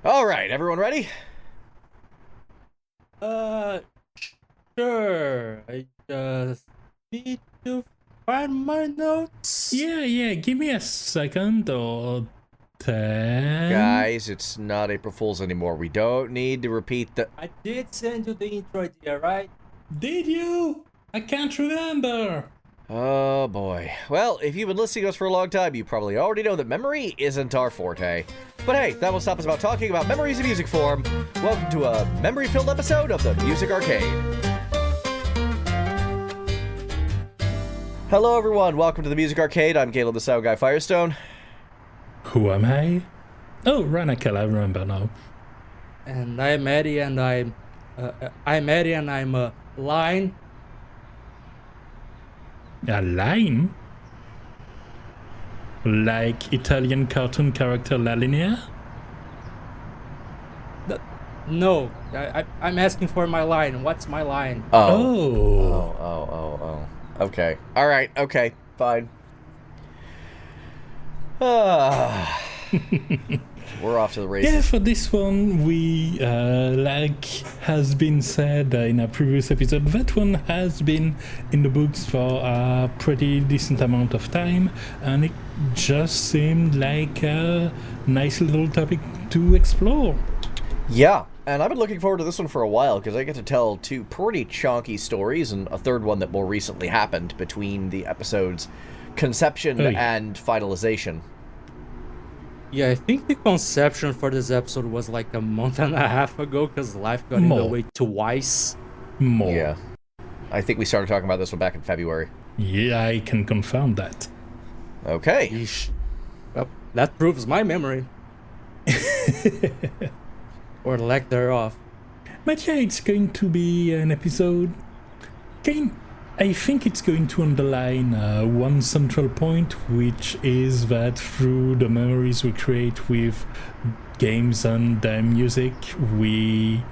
All right, everyone ready? Sure. I just need to find my notes. Yeah, give me a second or 10. Guys, it's not April Fool's anymore. We don't need to repeat the... I did send you the intro idea, right? Did you? I can't remember. Oh, boy. Well, if you've been listening to us for a long time, you probably already know that memory isn't our forte. But hey, that won't stop us about talking about memories in music form. Welcome to a memory-filled episode of the Music Arcade. Hello, everyone. Welcome to the Music Arcade. I'm Caleb the Sound Guy Firestone. Who am I? Oh, Ranakel, I remember now. And I'm Eddie, and I'm a line. A line? Like Italian cartoon character La Linea? No, I'm asking for my line. What's my line? Oh. Okay. All right. Okay. Fine. We're off to the races. Yeah, for this one, we, like has been said in a previous episode, that one has been in the books for a pretty decent amount of time, and it just seemed like a nice little topic to explore. Yeah, and I've been looking forward to this one for a while because I get to tell two pretty chunky stories and a third one that more recently happened between the episode's conception and finalization. Yeah, I think the conception for this episode was like a month and a half ago because life got in the way twice. More. Yeah. I think we started talking about this one back in February. Yeah, I can confirm that. Okay. Yeesh. Well, that proves my memory. Or lack thereof. But yeah, it's going to be an episode. I think it's going to underline one central point, which is that through the memories we create with games and music, we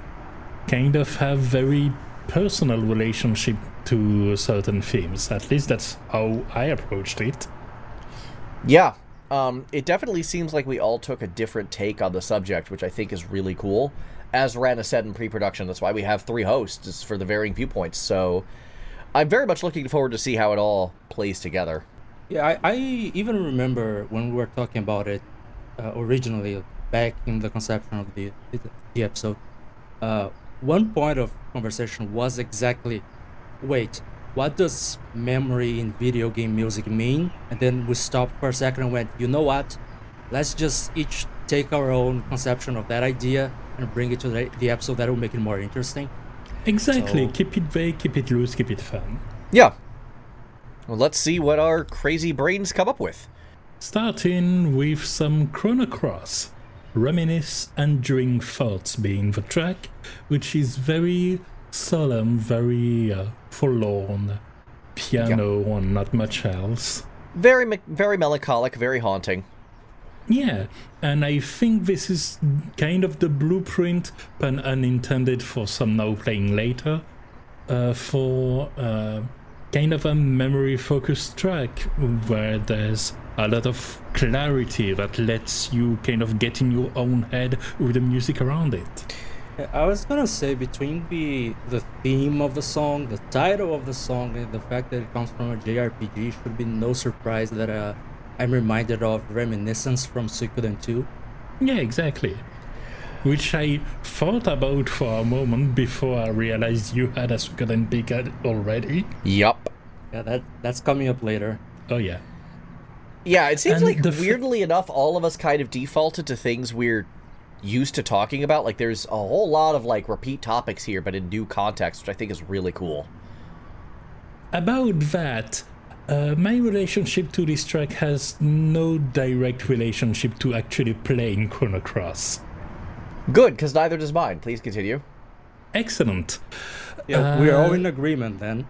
kind of have very personal relationship to certain themes. At least that's how I approached it. Yeah. It definitely seems like we all took a different take on the subject, which I think is really cool. As Rana said in pre-production, that's why we have three hosts, is for the varying viewpoints. So I'm very much looking forward to see how it all plays together. Yeah, I even remember when we were talking about it originally, back in the conception of the episode. One point of conversation was exactly, wait, what does memory in video game music mean? And then we stopped for a second and went, you know what? Let's just each take our own conception of that idea and bring it to the episode. That will make it more interesting. Exactly. So, keep it vague, keep it loose, keep it fun. Yeah. Well, let's see what our crazy brains come up with. Starting with some Chrono Cross. Reminisce and During Thoughts being the track, which is very solemn, very forlorn, piano and not much else. Very melancholic, very haunting. Yeah, and I think this is kind of the blueprint, pun unintended, for some now playing later, for kind of a memory-focused track where there's a lot of clarity that lets you kind of get in your own head with the music around it. I was gonna say, between the theme of the song, the title of the song, and the fact that it comes from a JRPG, should be no surprise that I'm reminded of Reminiscence from Suikoden 2. Yeah, exactly. Which I thought about for a moment before I realized you had a Suikoden pick already. Yup. Yeah, that's coming up later. Oh yeah. Yeah, it seems like weirdly enough, all of us kind of defaulted to things we're used to talking about. Like, there's a whole lot of like repeat topics here, but in new context, which I think is really cool. About that, my relationship to this track has no direct relationship to actually playing Chrono Cross. Good, because neither does mine. Please continue. Excellent. Yeah, we're all in agreement then.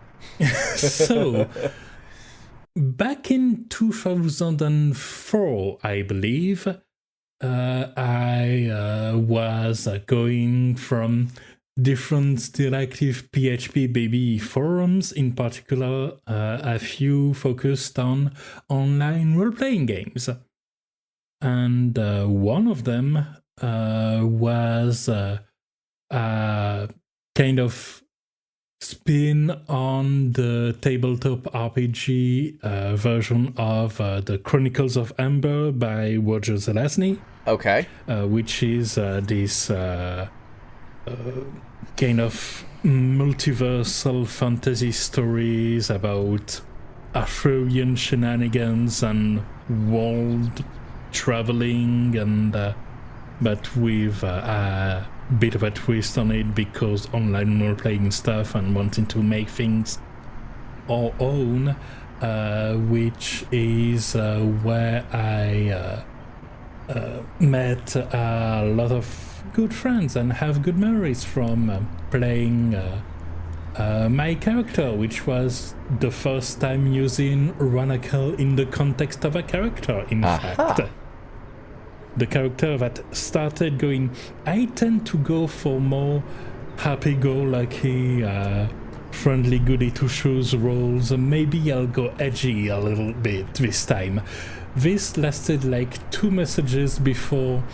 So, back in 2004, I believe, I was going from different still active PHP baby forums, in particular a few focused on online role-playing games. And one of them was kind of spin on the tabletop RPG version of the Chronicles of Amber by Roger Zelazny. Okay. Which is this kind of multiversal fantasy stories about Arthurian shenanigans and world traveling, and but with a bit of a twist on it because online role-playing stuff and wanting to make things our own, which is where I met a lot of good friends and have good memories from playing my character, which was the first time using Ranacle in the context of a character, in fact. The character that started going, I tend to go for more happy-go-lucky, friendly goody-two-shoes roles. Maybe I'll go edgy a little bit this time. This lasted like 2 messages before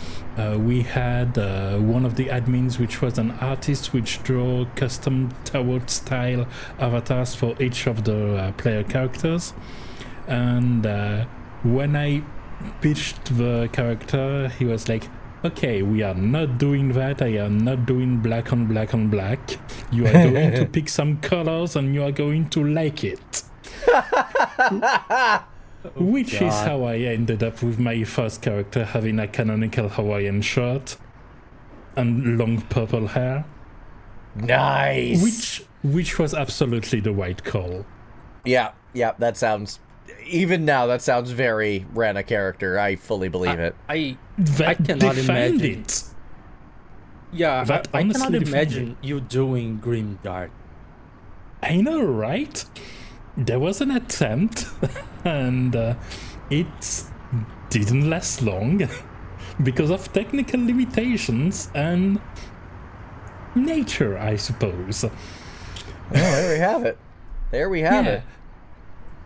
we had one of the admins, which was an artist which drew custom tarot style avatars for each of the player characters. And when I pitched the character, he was like, okay, we are not doing that. I am not doing black on black on black. You are going to pick some colors and you are going to like it. Which is how I ended up with my first character having a canonical Hawaiian shirt and long purple hair. Nice. Which was absolutely the right call. Yeah, that sounds... Even now, that sounds very Rana character. I fully believe it. I cannot imagine it. Yeah, I cannot imagine you doing Grimdark. I know, right? There was an attempt, and it didn't last long because of technical limitations and nature, I suppose. Well, there we have it. There we have it.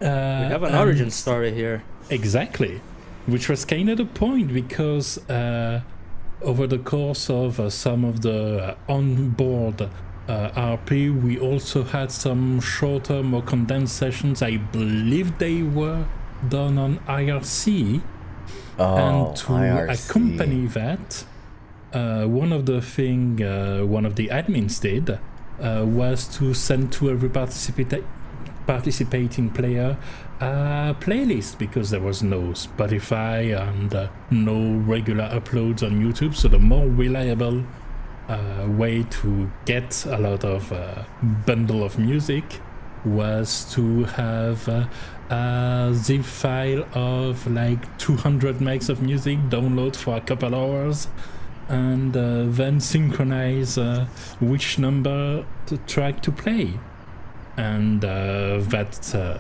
We have an origin story here. Exactly. Which was kind of the point, because over the course of some of the on-board RP, we also had some shorter, more condensed sessions. I believe they were done on IRC. And to IRC. accompany that, one of the admins did was to send to every participating player a playlist, because there was no Spotify and no regular uploads on YouTube. So the more reliable way to get a lot of bundle of music was to have a zip file of like 200 megs of music download for a couple hours, and then synchronize which number to track to play. And that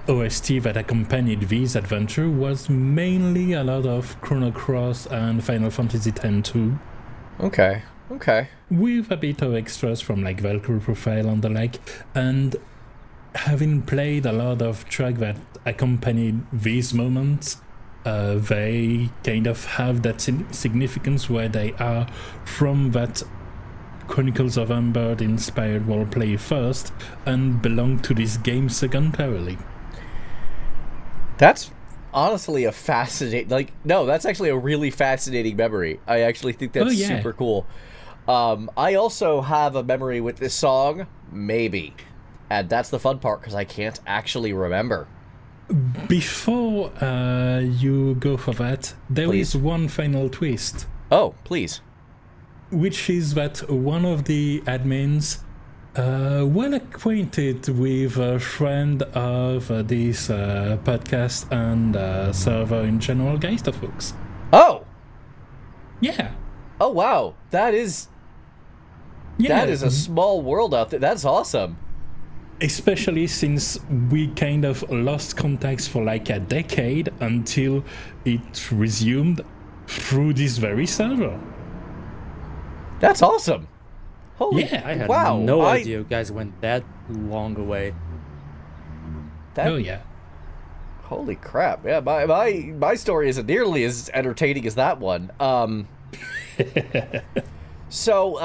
OST that accompanied this adventure was mainly a lot of Chrono Cross and Final Fantasy X too. Okay. With a bit of extras from like Valkyrie Profile and the like. And having played a lot of tracks that accompanied these moments, they kind of have that significance where they are from that Chronicles of Amber inspired roleplay first and belong to this game secondarily. That's honestly a fascinating... that's actually a really fascinating memory. I actually think that's super cool. I also have a memory with this song, maybe. And that's the fun part, because I can't actually remember. Before you go for that, there is one final twist. Oh, please. Which is that one of the admins, well acquainted with a friend of this podcast and server in general, Geisterfuchs. Oh! Yeah. Oh, wow. That is a small world out there. That's awesome. Especially since we kind of lost contacts for like a decade until it resumed through this very server. That's awesome. Holy, yeah, I had no idea you guys went that long away. Holy crap. Yeah, my story isn't nearly as entertaining as that one. So,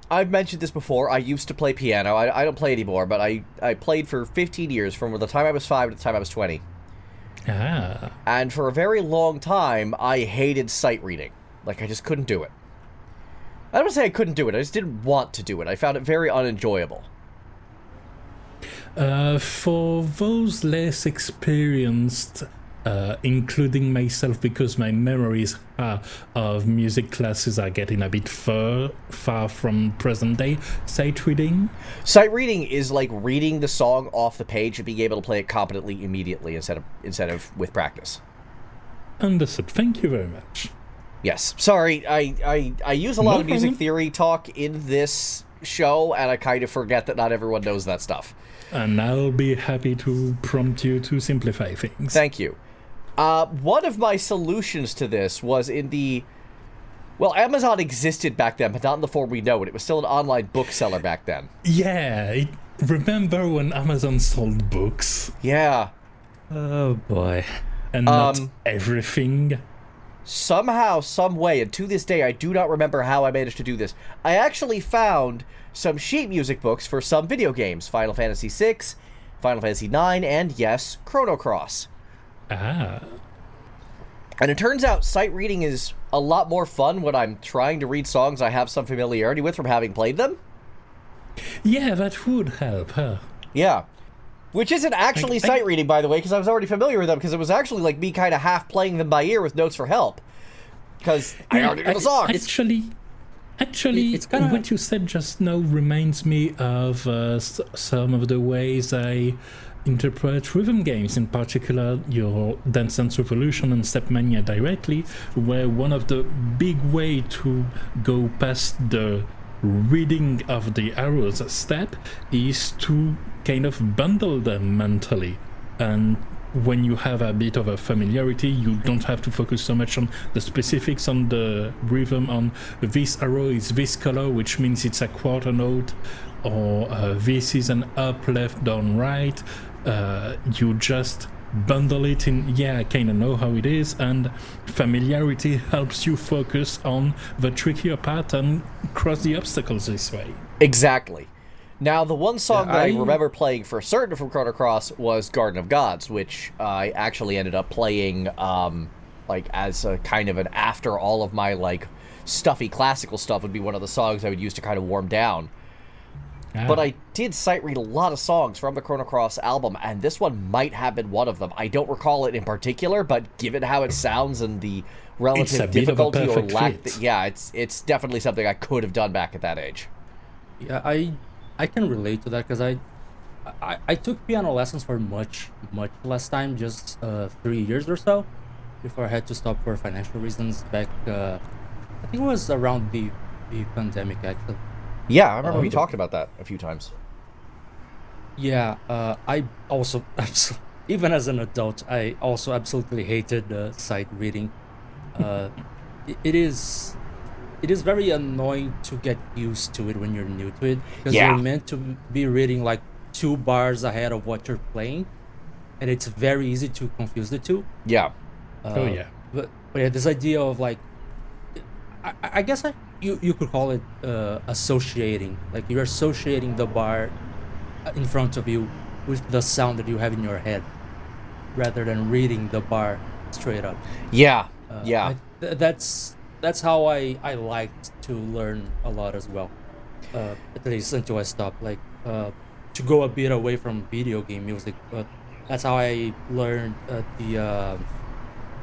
I've mentioned this before. I used to play piano. I don't play anymore, but I played for 15 years, from the time I was 5 to the time I was 20. Ah. And for a very long time, I hated sight reading. Like, I just couldn't do it. I don't want to say I couldn't do it. I just didn't want to do it. I found it very unenjoyable. For those less experienced, including myself, because my memories of music classes are getting a bit far from present day, sight reading. Sight reading is like reading the song off the page and being able to play it competently immediately instead of with practice. Understood. Thank you very much. Yes. Sorry, I use a lot of music theory talk in this show, and I kind of forget that not everyone knows that stuff. And I'll be happy to prompt you to simplify things. Thank you. One of my solutions to this was well, Amazon existed back then, but not in the form we know it. It was still an online bookseller back then. Yeah, remember when Amazon sold books? Yeah. Oh boy. And not everything? Somehow, some way, and to this day, I do not remember how I managed to do this. I actually found some sheet music books for some video games. Final Fantasy VI, Final Fantasy IX, and yes, Chrono Cross. Ah. And it turns out sight reading is a lot more fun when I'm trying to read songs I have some familiarity with from having played them. Yeah, that would help, huh? Yeah. Which isn't actually sight reading, by the way, because I was already familiar with them, because it was actually like me kind of half playing them by ear with notes for help. Because I already know the song. Actually, it's kinda... what you said just now reminds me of some of the ways I interpret rhythm games, in particular your Dance Dance Revolution and Stepmania directly, where one of the big way to go past the reading of the arrows step is to kind of bundle them mentally. And when you have a bit of a familiarity, you don't have to focus so much on the specifics on the rhythm, on this arrow is this color, which means it's a quarter note, or this is an up, left, down, right. You just bundle it in, yeah, I kind of know how it is, and familiarity helps you focus on the trickier part and cross the obstacles this way. Exactly. Now, the one song that I remember playing for certain from Chrono Cross was Garden of Gods, which I actually ended up playing like as a kind of an after all of my like stuffy classical stuff would be one of the songs I would use to kind of warm down. But I did sight read a lot of songs from the Chrono Cross album, and this one might have been one of them. I don't recall it in particular, but given how it sounds and the relative difficulty or lack, yeah, it's definitely something I could have done back at that age. Yeah, I can relate to that, because I took piano lessons for much less time, just 3 years or so, before I had to stop for financial reasons back. I think it was around the pandemic, actually. Yeah, I remember we talked about that a few times. Yeah, I also, even as an adult, I also absolutely hated sight reading. It is very annoying to get used to it when you're new to it, because you're meant to be reading like 2 bars ahead of what you're playing, and it's very easy to confuse the two. Yeah. But yeah, this idea of like, I guess you could call it associating. Like, you're associating the bar in front of you with the sound that you have in your head, rather than reading the bar straight up. Yeah. That's how I liked to learn a lot as well. At least until I stopped, like, to go a bit away from video game music. But that's how I learned the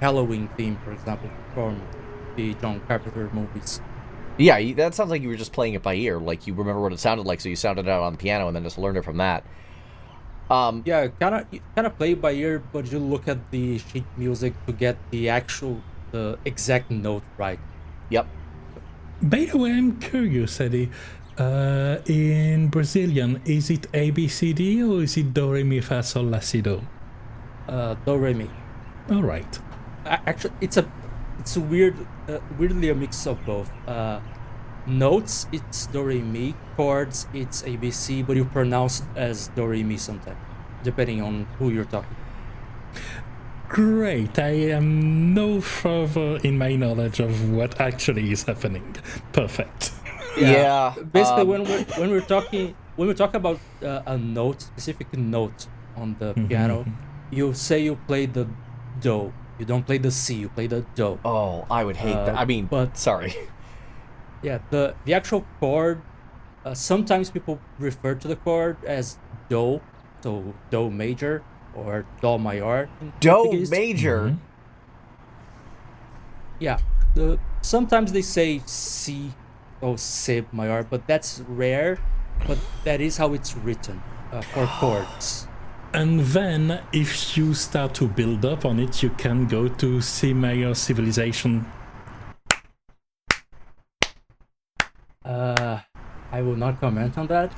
Halloween theme, for example, from the John Carpenter movies. Yeah, that sounds like you were just playing it by ear. Like, you remember what it sounded like, so you sounded it out on the piano and then just learned it from that. Yeah, kind of play by ear, but you look at the sheet music to get the exact note right. Yep. By the way, I'm curious, Eddie. In Brazilian, is it ABCD or is it Do, Re, Mi, Fa, Sol, La, Si, Do? Do, Re, Mi. All right. Actually, it's weirdly a mix of both. Notes, it's Do, Re, Mi. Chords, it's ABC, but you pronounce it as Do, Re, Mi sometimes, depending on who you're talking. Great. I am no further in my knowledge of what actually is happening. Perfect. Yeah. Basically, when we talk about a note, specific note on the piano, you say you play the do. You don't play the C. You play the do. Oh, I would hate that. I mean, but sorry. Yeah, the actual chord. Sometimes people refer to the chord as do, so do major or do major. Do Portuguese. major. Yeah. Sometimes they say C or si major, but that's rare. But that is how it's written for chords. And then, if you start to build up on it, you can go to C major civilization. I will not comment on that.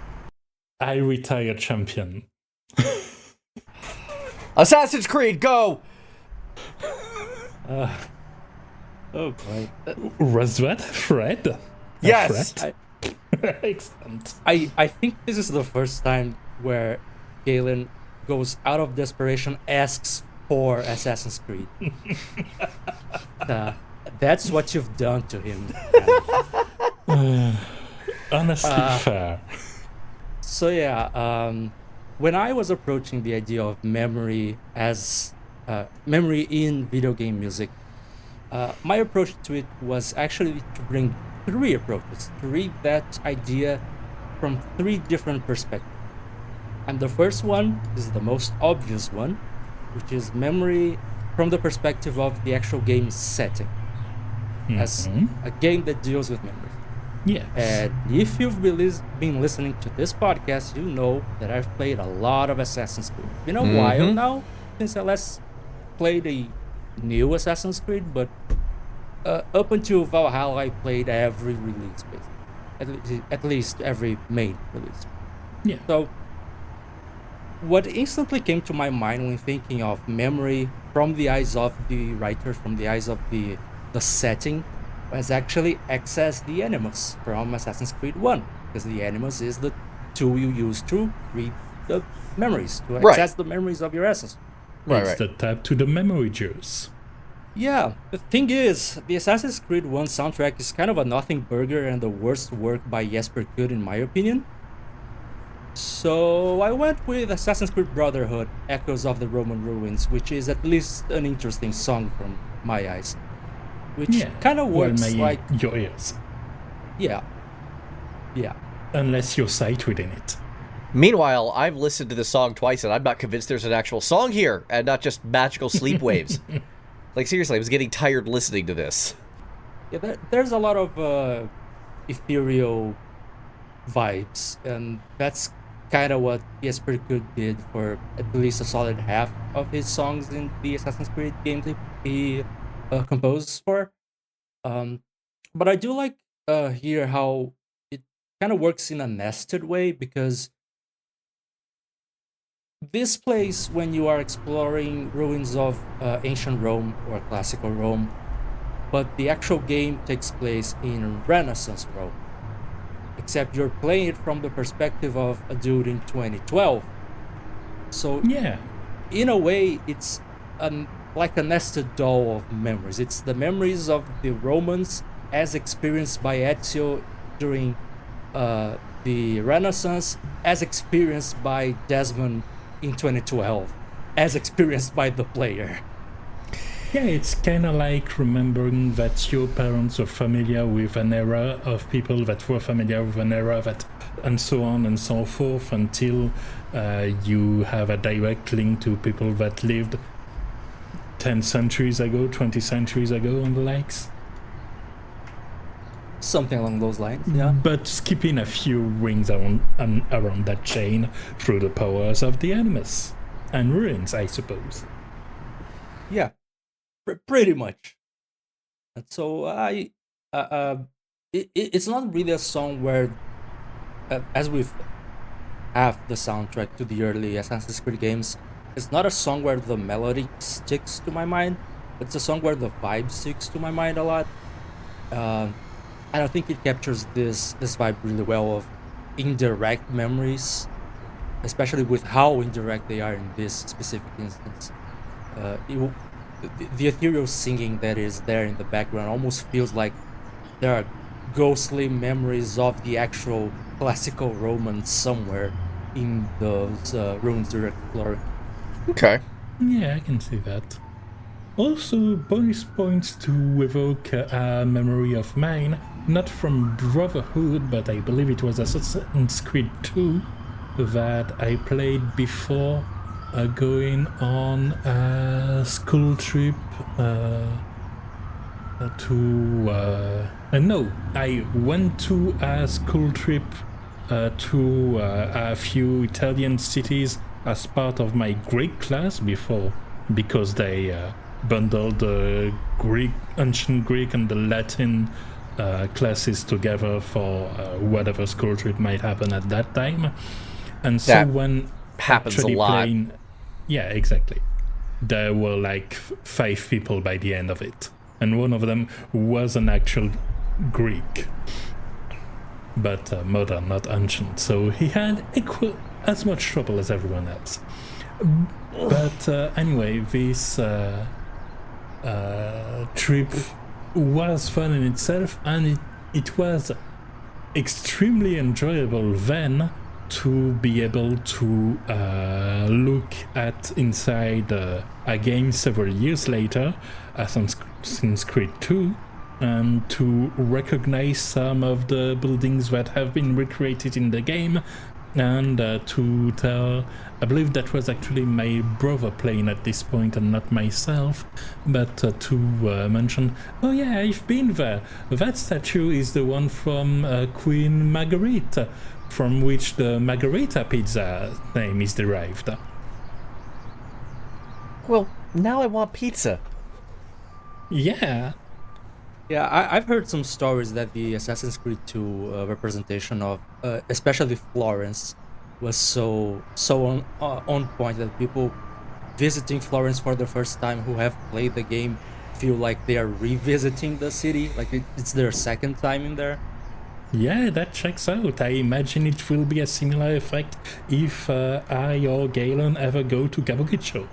I retire champion. Assassin's Creed, go! Oh boy. Was that Fred? Yes! Excellent. I think this is the first time where Galen goes out of desperation, asks for Assassin's Creed. That's what you've done to him. Honestly fair. So yeah, when I was approaching the idea of memory as memory in video game music, my approach to it was actually to bring three approaches, to read that idea from three different perspectives. And the first one is the most obvious one, which is memory from the perspective of the actual game setting, as a game that deals with memory. Yes. And if you've been listening to this podcast, you know that I've played a lot of Assassin's Creed. It's been a while now since I last played a new Assassin's Creed, but up until Valhalla, I played every release, basically. At least every main release. Yeah. So, what instantly came to my mind when thinking of memory from the eyes of the writer, from the eyes of the setting, was actually access the animus from Assassin's Creed 1, because the animus is the tool you use to read the memories, to access the memories of your essence. It's the tab to the memory juice. Yeah, the thing is, the Assassin's Creed 1 soundtrack is kind of a nothing burger and the worst work by Jesper could, in my opinion. So I went with Assassin's Creed Brotherhood, Echoes of the Roman Ruins, which is at least an interesting song from my eyes. Which kind of works like your ears. Yeah. Unless you're sight within it. Meanwhile, I've listened to this song twice, and I'm not convinced there's an actual song here, and not just magical sleep waves. Like, seriously, I was getting tired listening to this. Yeah, there's a lot of ethereal vibes, and that's kind of what Jesper did for at least a solid half of his songs in the Assassin's Creed games he composed for. But I do like here how it kind of works in a nested way, because this place, when you are exploring ruins of ancient Rome or classical Rome, but the actual game takes place in Renaissance Rome, except you're playing it from the perspective of a dude in 2012. So in a way, it's like a nested doll of memories. It's the memories of the Romans as experienced by Ezio during the Renaissance, as experienced by Desmond in 2012, as experienced by the player. Yeah, it's kind of like remembering that your parents were familiar with an era of people that were familiar with an era that, and so on and so forth, until you have a direct link to people that lived 10 centuries ago, 20 centuries ago, and the likes. Something along those lines, yeah. But skipping a few rings around that chain through the powers of the animus and ruins, I suppose. Yeah, pretty much. And so it's not really a song where, as we've have the soundtrack to the early Assassin's Creed games, it's not a song where the melody sticks to my mind. It's a song where the vibe sticks to my mind a lot. And I think it captures this vibe really well of indirect memories, especially with how indirect they are in this specific instance. the ethereal singing that is there in the background almost feels like there are ghostly memories of the actual classical Romans somewhere in those ruins you're exploring. Okay. Yeah, I can see that. Also, bonus points to evoke a memory of mine, not from Brotherhood, but I believe it was Assassin's Creed 2 that I played before going on a school trip no, I went to a school trip to a few Italian cities as part of my Greek class before, because they bundled the ancient Greek and the Latin classes together for whatever school trip might happen at that time. And so That when happens actually a lot. playing, yeah, exactly. There were like 5 people by the end of it, and one of them was an actual Greek, but modern, not ancient. So he had as much trouble as everyone else. But anyway, this trip was fun in itself, and it was extremely enjoyable then to be able to look at inside a game several years later, Assassin's Creed 2, and to recognize some of the buildings that have been recreated in the game, and to tell, I believe that was actually my brother playing at this point and not myself, but to mention, oh yeah, I've been there. That statue is the one from Queen Margherita, from which the Margherita pizza name is derived. Well, now I want pizza. Yeah. Yeah, I've heard some stories that the Assassin's Creed 2 representation of, especially Florence, was so on point that people visiting Florence for the first time who have played the game feel like they are revisiting the city, like it's their second time in there. Yeah, that checks out. I imagine it will be a similar effect if I or Galen ever go to Kabukicho.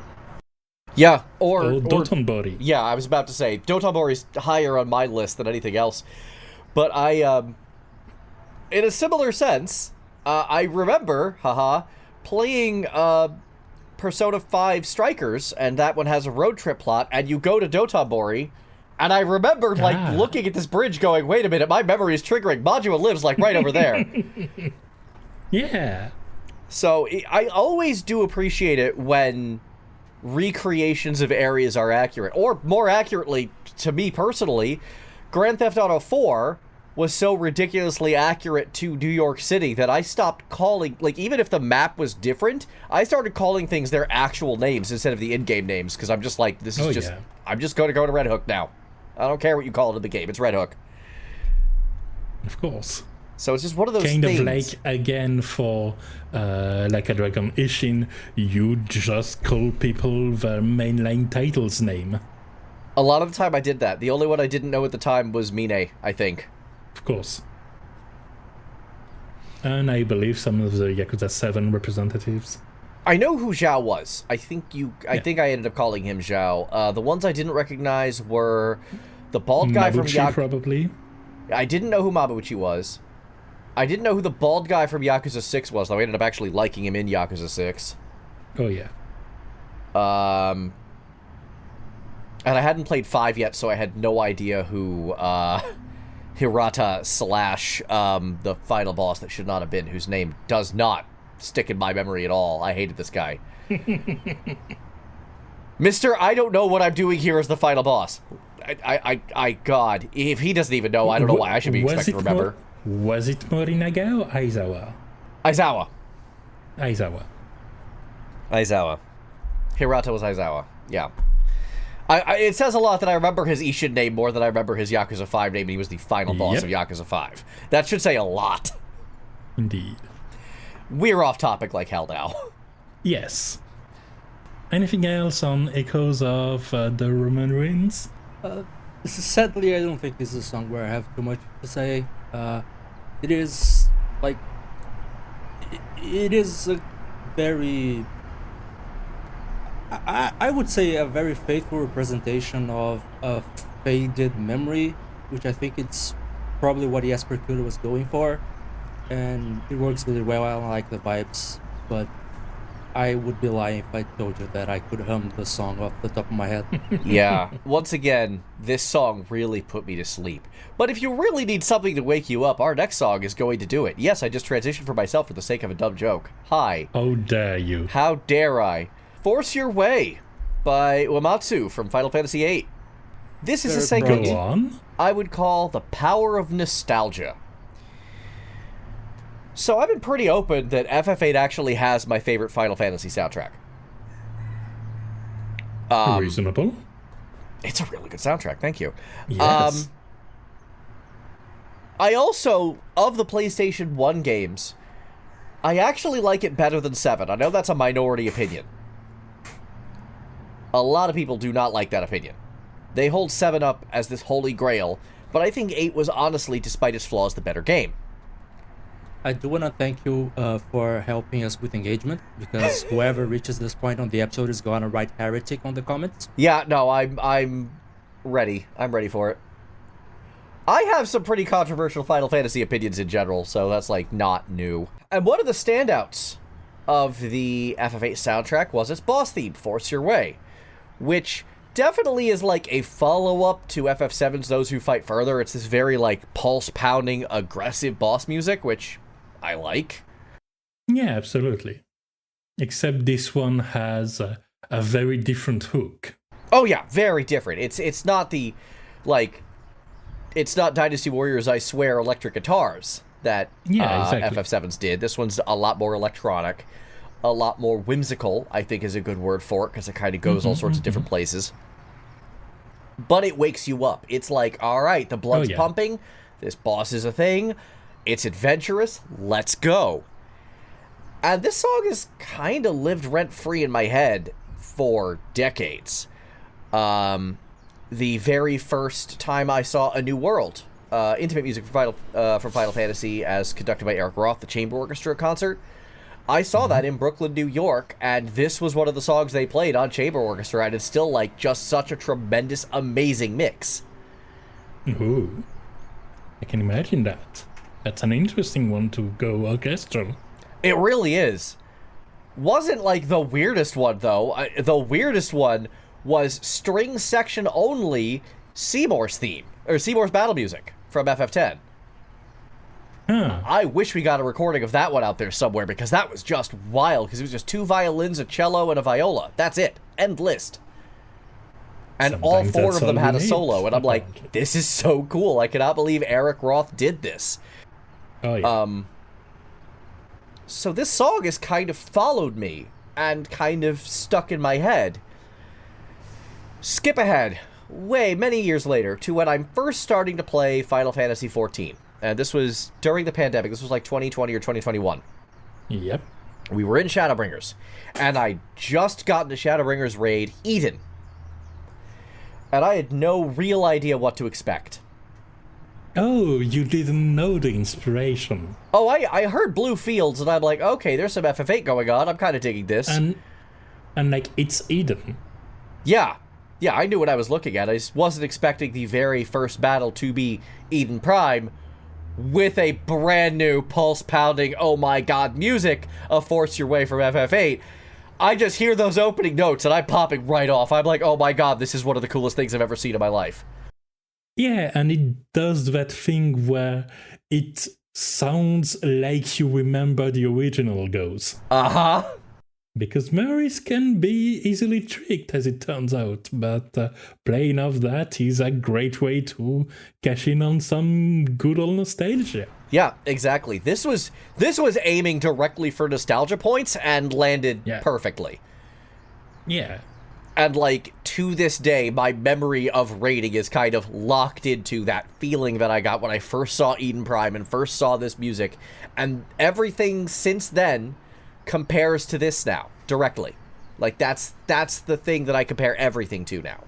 Yeah, or Dotonbori. Yeah, I was about to say, Dotonbori's higher on my list than anything else. But in a similar sense, I remember, playing Persona 5 Strikers, and that one has a road trip plot, and you go to Dotonbori, and I remember, looking at this bridge going, wait a minute, my memory is triggering. Majima lives, right over there. Yeah. So, I always do appreciate it when recreations of areas are accurate. Or, more accurately, to me personally, Grand Theft Auto 4 was so ridiculously accurate to New York City that I stopped calling, even if the map was different, I started calling things their actual names instead of the in-game names, because I'm just like, I'm just going to go to Red Hook now. I don't care what you call it in the game, it's Red Hook. Of course. So it's just one of those kind things. Of like, again, for like a Dragon Ishin, you just call people their mainline title's name. A lot of the time I did that. The only one I didn't know at the time was Mine, I think. Of course. And I believe some of the Yakuza 7 representatives. I know who Zhao was. I think I ended up calling him Zhao. The ones I didn't recognize were the bald guy from Mabuchi, probably. I didn't know who Mabuchi was. I didn't know who the bald guy from Yakuza 6 was, though I ended up actually liking him in Yakuza 6. Oh, yeah. And I hadn't played 5 yet, so I had no idea who Hirata / the final boss that should not have been, whose name does not stick in my memory at all. I hated this guy. Mister, I don't know what I'm doing here as the final boss. God, if he doesn't even know, I don't know why I should be expected to remember. Was it Morinaga or Aizawa? Aizawa. Hirata was Aizawa, yeah. It says a lot that I remember his Ishin name more than I remember his Yakuza 5 name, and he was the final boss of Yakuza 5. That should say a lot. Indeed. We're off topic like hell now. Yes. Anything else on Echoes of the Roman Ruins? Sadly, I don't think this is a song where I have too much to say. It is, it is a very... I would say a very faithful representation of a faded memory, which I think it's probably what Jesper was going for, and it works really well. I like the vibes, but I would be lying if I told you that I could hum the song off the top of my head. Yeah, once again, this song really put me to sleep. But if you really need something to wake you up, our next song is going to do it. Yes, I just transitioned for myself for the sake of a dumb joke. Hi. How dare you? How dare I? Force Your Way by Uematsu from Final Fantasy VIII. This is a Go segment on. I would call the power of nostalgia. So I've been pretty open that FF8 actually has my favorite Final Fantasy soundtrack. Reasonable. It's a really good soundtrack, thank you. Yes. I also, of the PlayStation 1 games, I actually like it better than 7. I know that's a minority opinion. A lot of people do not like that opinion. They hold 7 up as this holy grail, but I think 8 was honestly, despite its flaws, the better game. I do want to thank you for helping us with engagement, because whoever reaches this point on the episode is going to write heretic on the comments. Yeah, no, I'm ready. I'm ready for it. I have some pretty controversial Final Fantasy opinions in general, so that's, like, not new. And one of the standouts of the FF8 soundtrack was its boss theme, Force Your Way, which definitely is, like, a follow-up to FF7's Those Who Fight Further. It's this very, like, pulse-pounding, aggressive boss music, which I like. Yeah, absolutely. Except this one has a very different hook. Oh, yeah, very different. It's not the, like... It's not Dynasty Warriors, I swear, electric guitars that exactly. FF7's did. This one's a lot more electronic, a lot more whimsical, I think is a good word for it, because it kind of goes all sorts of different places. But it wakes you up. It's like, all right, the blood's pumping, this boss is a thing, it's adventurous, let's go. And this song has kind of lived rent-free in my head for decades. The very first time I saw A New World, intimate music from Final Fantasy as conducted by Eric Roth, the Chamber Orchestra concert, I saw that in Brooklyn, New York, and this was one of the songs they played on Chamber Orchestra, and it's still, like, just such a tremendous, amazing mix. Ooh. I can imagine that. That's an interesting one to go orchestral. It really is. Wasn't, like, the weirdest one, though. The weirdest one was string section only Seymour's theme, or Seymour's battle music from FF10. Huh. I wish we got a recording of that one out there somewhere, because that was just wild, because it was just 2 violins, a cello, and a viola. That's it. End list. And all Sometimes 4 that's of them all had you a need, solo, and I'm like, apparently. this is so cool. I cannot believe Eric Roth did this. Oh, yeah. So this song has kind of followed me, and kind of stuck in my head. Skip ahead, way many years later, to when I'm first starting to play Final Fantasy XIV. And this was during the pandemic. This was like 2020 or 2021. Yep. We were in Shadowbringers. And I just got into Shadowbringers raid Eden. And I had no real idea what to expect. Oh, you didn't know the inspiration. Oh, I heard Blue Fields, and I'm like, okay, there's some FF8 going on. I'm kind of digging this. And like, it's Eden. Yeah, I knew what I was looking at. I just wasn't expecting the very first battle to be Eden Prime with a brand new pulse-pounding, oh my god, music of Force Your Way from FF8. I just hear those opening notes, and I'm popping right off. I'm like, oh my god, this is one of the coolest things I've ever seen in my life. Yeah, and it does that thing where it sounds like you remember the original goes. Uh-huh. Because memories can be easily tricked, as it turns out, but playing off that is a great way to cash in on some good old nostalgia. Yeah, exactly. This was aiming directly for nostalgia points and landed perfectly. Yeah. And, like, to this day, my memory of raiding is kind of locked into that feeling that I got when I first saw Eden Prime and first saw this music. And everything since then compares to this now, directly. Like, that's the thing that I compare everything to now.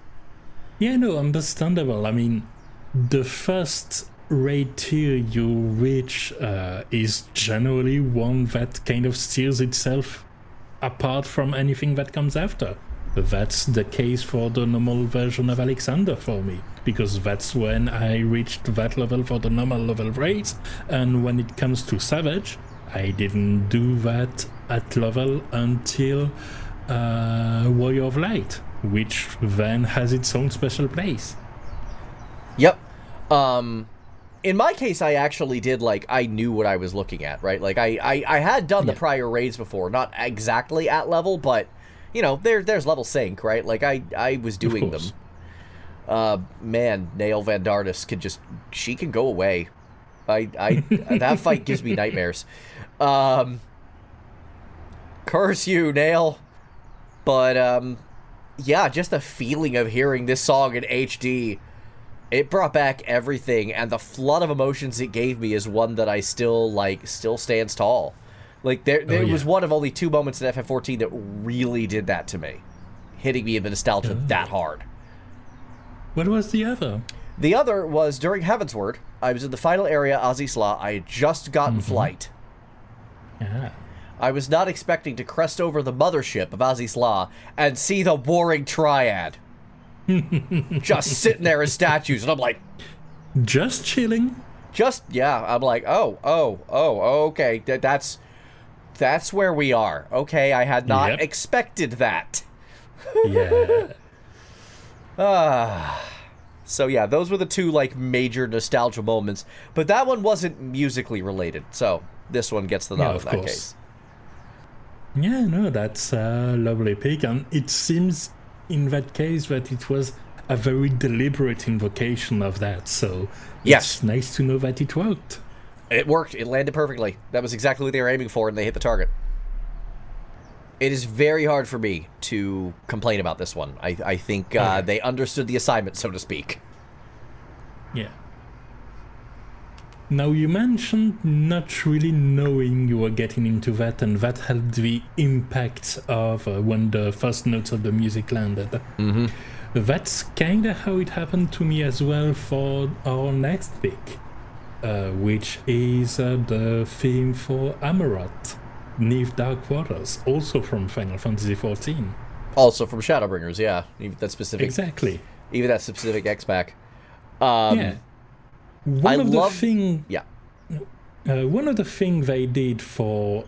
Yeah, no, understandable. I mean, the first raid tier you reach is generally one that kind of steers itself apart from anything that comes after. That's the case for the normal version of Alexander for me, because that's when I reached that level for the normal level race, and when it comes to Savage, I didn't do that at level until Warrior of Light, which then has its own special place. Yep. In my case, I actually did, like, I knew what I was looking at, right? Like, I had done the prior raids before, not exactly at level, but, you know, there's level sync, right? Like, I was doing them. Man, Nail Van Dardis she can go away. That fight gives me nightmares. Curse you, Nail. But, yeah, just the feeling of hearing this song in HD, it brought back everything, and the flood of emotions it gave me is one that I still stands tall. Like, there was one of only 2 moments in FF14 that really did that to me, hitting me in the nostalgia that hard. What was the other? The other was during Heavensward. I was in the final area, Azisla. I had just gotten flight. Yeah. I was not expecting to crest over the mothership of Azisla and see the warring triad. Just sitting there as statues, and I'm like... Just chilling? I'm like, okay, that's where we are. Okay, I had not expected that. Yeah. So yeah, those were the 2, like, major nostalgia moments, but that one wasn't musically related, so this one gets the nod in that case. Yeah, no, that's a lovely pick, and it seems in that case that it was a very deliberate invocation of that, so it's nice to know that it worked. It worked. It landed perfectly. That was exactly what they were aiming for, and they hit the target. It is very hard for me to complain about this one. I think they understood the assignment, so to speak. Yeah. Now, you mentioned not really knowing you were getting into that, and that had the impact of when the first notes of the music landed. Mm-hmm. That's kind of how it happened to me as well for our next pick, which is the theme for Amaranth, Neath Dark Waters, also from Final Fantasy XIV. Also from Shadowbringers, yeah. Even that specific... Exactly. Even that specific X-Pack. Yeah. One of the things they did for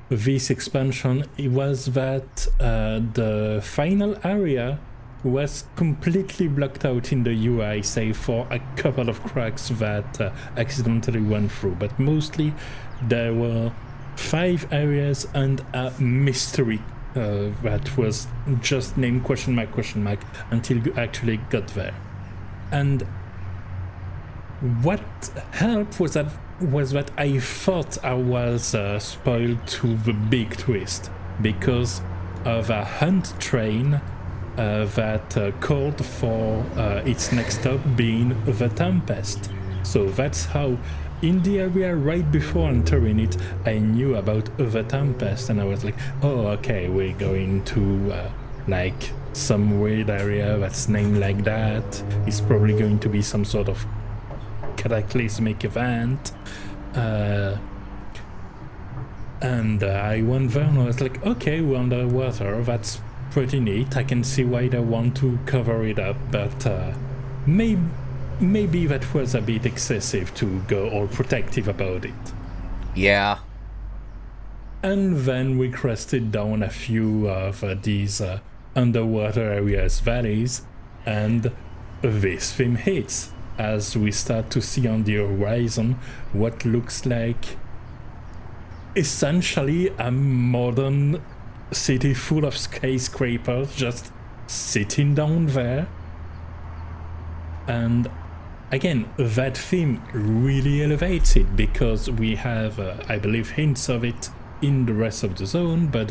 this expansion was that the final area was completely blocked out in the UI, save for a couple of cracks that accidentally went through. But mostly there were 5 areas and a mystery that was just named question mark until you actually got there. And what helped was that I thought I was spoiled to the big twist because of a hunt train that called for its next stop being the Tempest. So that's how, in the area right before entering it, I knew about the Tempest, and I was like, oh, okay, we're going to like some weird area that's named like that. It's probably going to be some sort of cataclysmic event. And I went there and I was like, okay, we're underwater, that's pretty neat. I can see why they want to cover it up, but maybe that was a bit excessive to go all protective about it. Yeah. And then we crested down a few of these underwater areas, valleys, and this theme hits as we start to see on the horizon what looks like essentially a modern city full of skyscrapers just sitting down there. And again, that theme really elevates it because we have, I believe, hints of it in the rest of the zone, but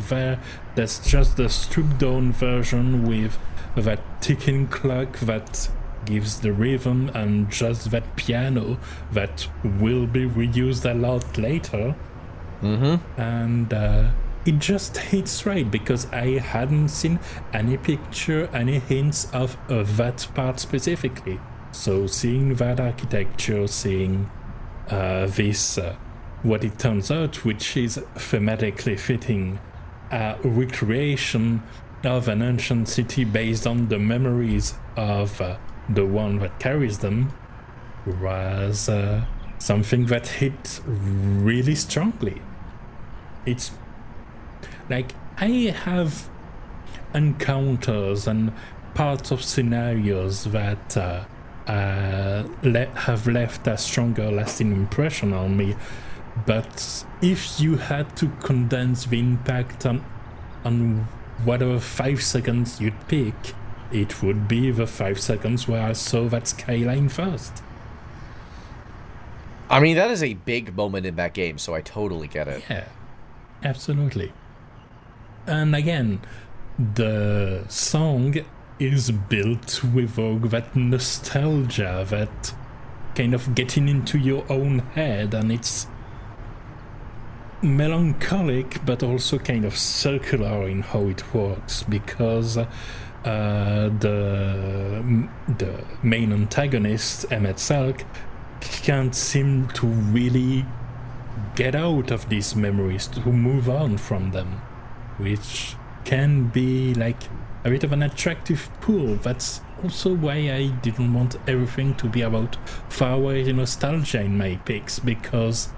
there's just the stripped down version with that ticking clock that gives the rhythm and just that piano that will be reused a lot later. Mm-hmm. And it just hits right because I hadn't seen any picture, any hints of that part specifically. So seeing that architecture, seeing this, what it turns out, which is thematically fitting, recreation of an ancient city based on the memories of the one that carries them was something that hit really strongly. It's like I have encounters and parts of scenarios that have left a stronger lasting impression on me, but if you had to condense the impact on whatever 5 seconds you'd pick, it would be the 5 seconds where I saw that skyline first. I mean, that is a big moment in that game, so I totally get it. Yeah, absolutely. And again, the song is built to evoke that nostalgia, that kind of getting into your own head, and it's melancholic but also kind of circular in how it works, because the main antagonist, Emmett Salk, can't seem to really get out of these memories, to move on from them, which can be like a bit of an attractive pull. That's also why I didn't want everything to be about faraway nostalgia in my picks, because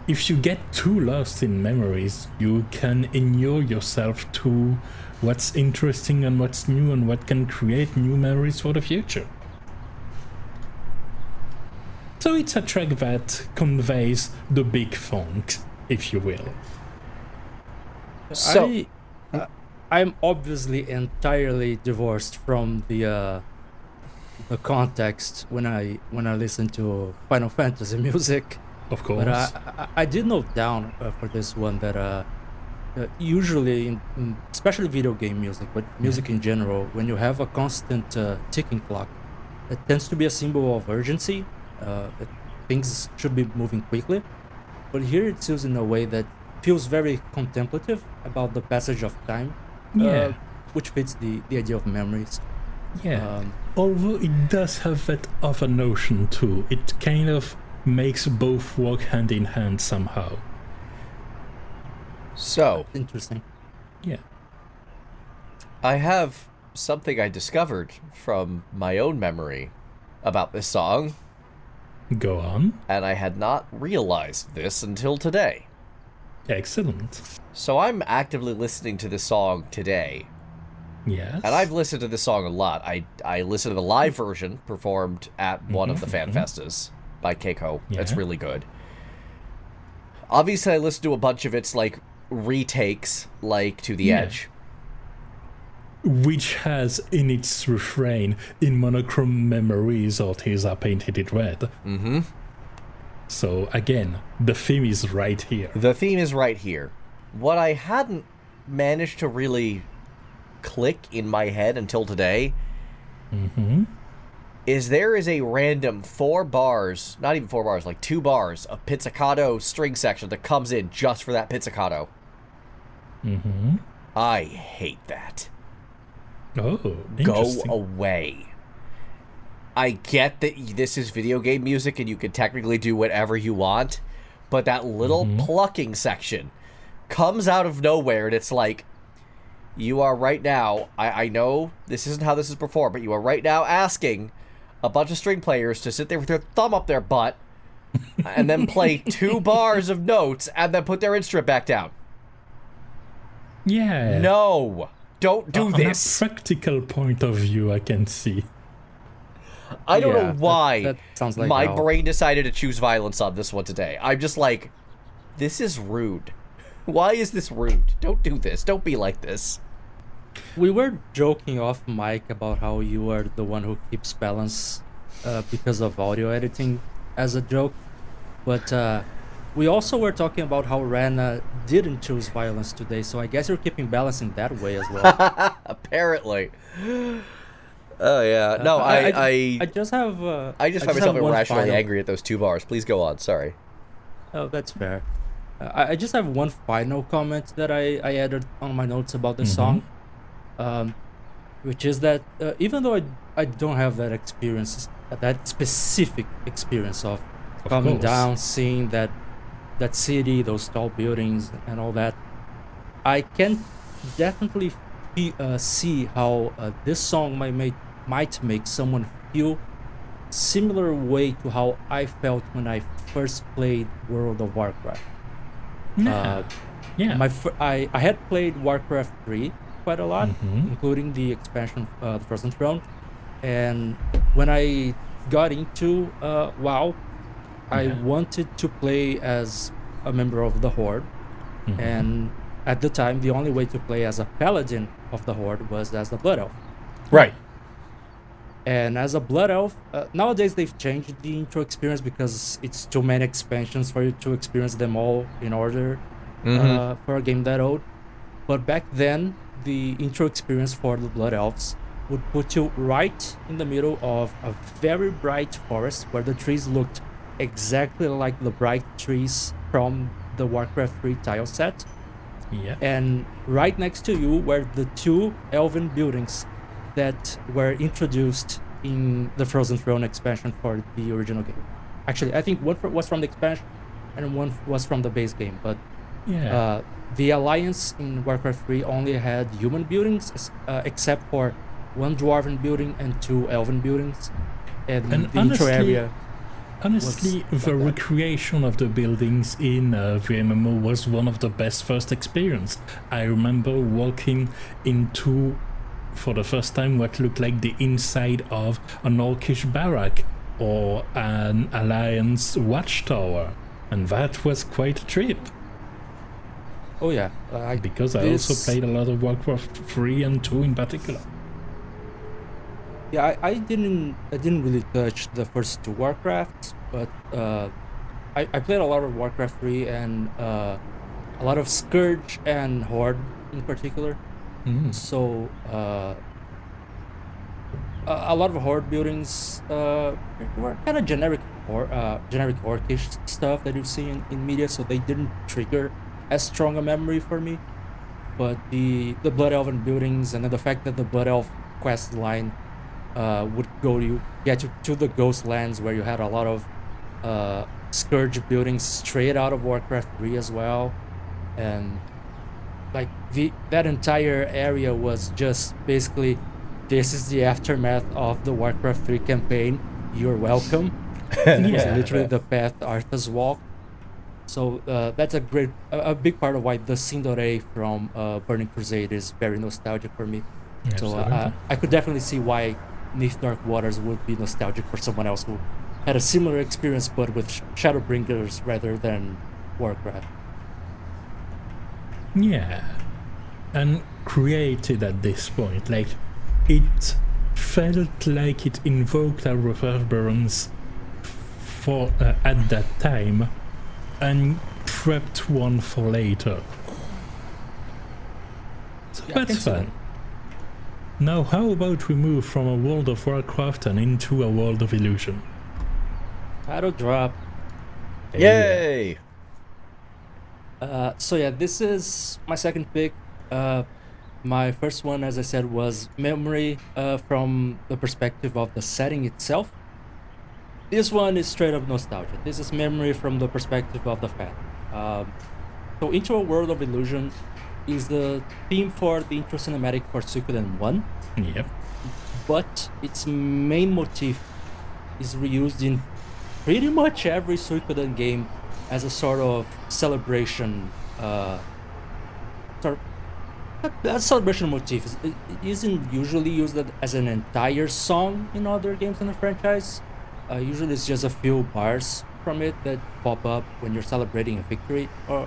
if you get too lost in memories, you can inure yourself to what's interesting and what's new and what can create new memories for the future. So it's a track that conveys the big funk, if you will. So I'm obviously entirely divorced from the context when I listen to Final Fantasy music. Of course. But I did note down for this one that usually, especially video game music, but music in general, when you have a constant ticking clock, it tends to be a symbol of urgency. That things should be moving quickly. But here it's used in a way that feels very contemplative about the passage of time, which fits the idea of memories. Yeah, although it does have that other notion too. It kind of makes both work hand in hand somehow. So, interesting. Yeah. I have something I discovered from my own memory about this song. Go on. And I had not realized this until today. Excellent. So I'm actively listening to this song today. Yes. And I've listened to this song a lot. I listened to the live version performed at one of the fan festas by Keiko. Yeah. It's really good. Obviously, I listened to a bunch of its, like, retakes, like, To the Edge. Which has in its refrain, in monochrome memories, our tears are painted it red. Mm-hmm. So, again, the theme is right here. The theme is right here. What I hadn't managed to really click in my head until today is there is a random 4 bars, not even 4 bars, like 2 bars of pizzicato string section that comes in just for that pizzicato. I hate that. Oh, Go interesting. away. I get that this is video game music and you can technically do whatever you want, but that little plucking section comes out of nowhere, and it's like, you are right now, I know this isn't how this is performed, but you are right now asking a bunch of string players to sit there with their thumb up their butt and then play 2 bars of notes and then put their instrument back down. Yeah. No, don't do this. On a practical point of view, I can see. I don't know why that sounds like my hell. brain decided to choose violence on this one today. I'm just like, this is rude. Why is this rude? Don't do this. Don't be like this. We were joking off mic about how you are the one who keeps balance because of audio editing as a joke, but we also were talking about how Rana didn't choose violence today, so I guess you're keeping balance in that way as well. Apparently. Oh yeah. No, I just have. I just find myself irrationally angry at those 2 bars. Please go on. Sorry. Oh, that's fair. I just have one final comment that I added on my notes about the song, which is that even though I don't have that experience, that specific experience of coming down, seeing that city, those tall buildings, and all that, I can definitely see how this song might make someone feel similar way to how I felt when I first played World of Warcraft. Yeah. I had played Warcraft 3 quite a lot, including the expansion, the Frozen Throne. And when I got into WoW, I wanted to play as a member of the Horde. And at the time, the only way to play as a paladin of the Horde was as the Blood Elf. Right. And as a Blood Elf, nowadays they've changed the intro experience because it's too many expansions for you to experience them all in order for a game that old. But back then, the intro experience for the Blood Elves would put you right in the middle of a very bright forest where the trees looked exactly like the bright trees from the Warcraft 3 tile set. Yeah. And right next to you were the two elven buildings that were introduced in the Frozen Throne expansion for the original game. Actually, I think one was from the expansion and one was from the base game. But the Alliance in Warcraft 3 only had human buildings, except for one dwarven building and two elven buildings. And the intro area... Honestly, the recreation of the buildings in the MMO was one of the best first experience. I remember walking into, for the first time, what looked like the inside of an orcish barrack or an Alliance watchtower, and that was quite a trip. Oh yeah, because I also played a lot of Warcraft 3 and 2 in particular. Yeah, I didn't really touch the first two Warcrafts, but I played a lot of Warcraft 3 and a lot of Scourge and Horde in particular. So a lot of Horde buildings were kind of generic orcish stuff that you see in media, so they didn't trigger as strong a memory for me. But the Blood Elven buildings and then the fact that the Blood Elf quest line would get you to the Ghost Lands where you had a lot of Scourge buildings straight out of Warcraft 3 as well, and like that entire area was just basically, this is the aftermath of the Warcraft 3 campaign, you're welcome. It was literally the path Arthas walked. So that's a big part of why the Sindore from Burning Crusade is very nostalgic for me. So I could definitely see why Neath Dark Waters would be nostalgic for someone else who had a similar experience but with Shadowbringers rather than Warcraft. Yeah, and created at this point, like, it felt like it invoked a reverberance for at that time and prepped one for later. So that's fun. Now, how about we move from a world of Warcraft and into a world of illusion? Title drop. Yay! So yeah, this is my second pick. My first one, as I said, was memory from the perspective of the setting itself. This one is straight up nostalgia. This is memory from the perspective of the fan. So Into a World of Illusion is the theme for the intro cinematic for Suikoden 1. Yep. But its main motif is reused in pretty much every Suikoden game as a sort of celebration. That celebration motif it isn't usually used as an entire song in other games in the franchise. Usually it's just a few bars from it that pop up when you're celebrating a victory or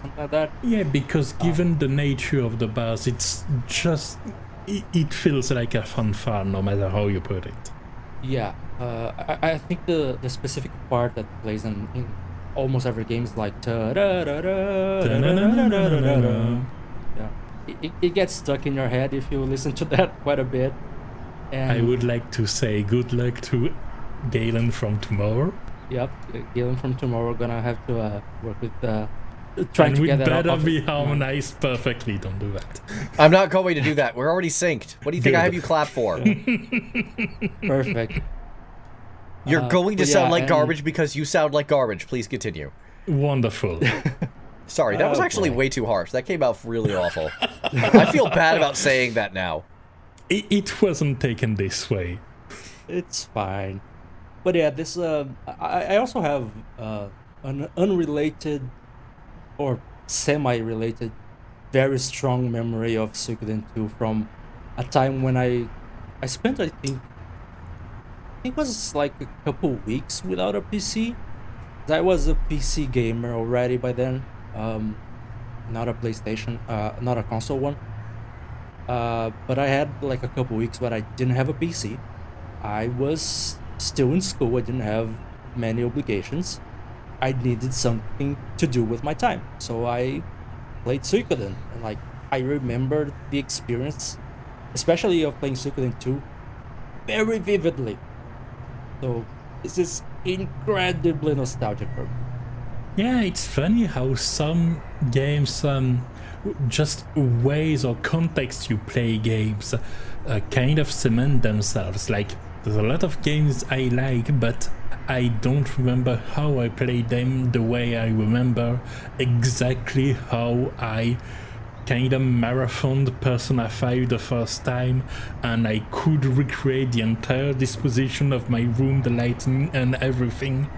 something like that. Yeah, because given the nature of the bars, it's just... It feels like a fanfare no matter how you put it. Yeah, I think the specific part that plays in almost every game is like... It gets stuck in your head if you listen to that quite a bit. And I would like to say good luck to Galen from Tomorrow. Yep, Galen from Tomorrow gonna have to work with trying to get that better be harmonized perfectly, don't do that. I'm not going to do that. We're already synced. What do you think I have you clap for? Perfect. You're going to sound like garbage because you sound like garbage. Please continue. Wonderful. Sorry, that was actually boy. way too harsh. That came out really awful. I feel bad about saying that now. It wasn't taken this way. It's fine. But yeah, this I also have an unrelated or semi-related, very strong memory of Suikoden 2 from a time when I spent, I think it was like a couple weeks without a PC. I was a PC gamer already by then, not a PlayStation, not a console one. But I had like a couple weeks where I didn't have a PC. I was still in school. I didn't have many obligations. I needed something to do with my time, so I played Suikoden. And like I remember the experience, especially of playing Suikoden 2, very vividly. So this is incredibly nostalgic for me. Yeah, it's funny how some games, just ways or contexts you play games, kind of cement themselves. Like, there's a lot of games I like, but I don't remember how I played them the way I remember exactly how I kind of marathoned Persona 5 the first time, and I could recreate the entire disposition of my room, the lighting and everything,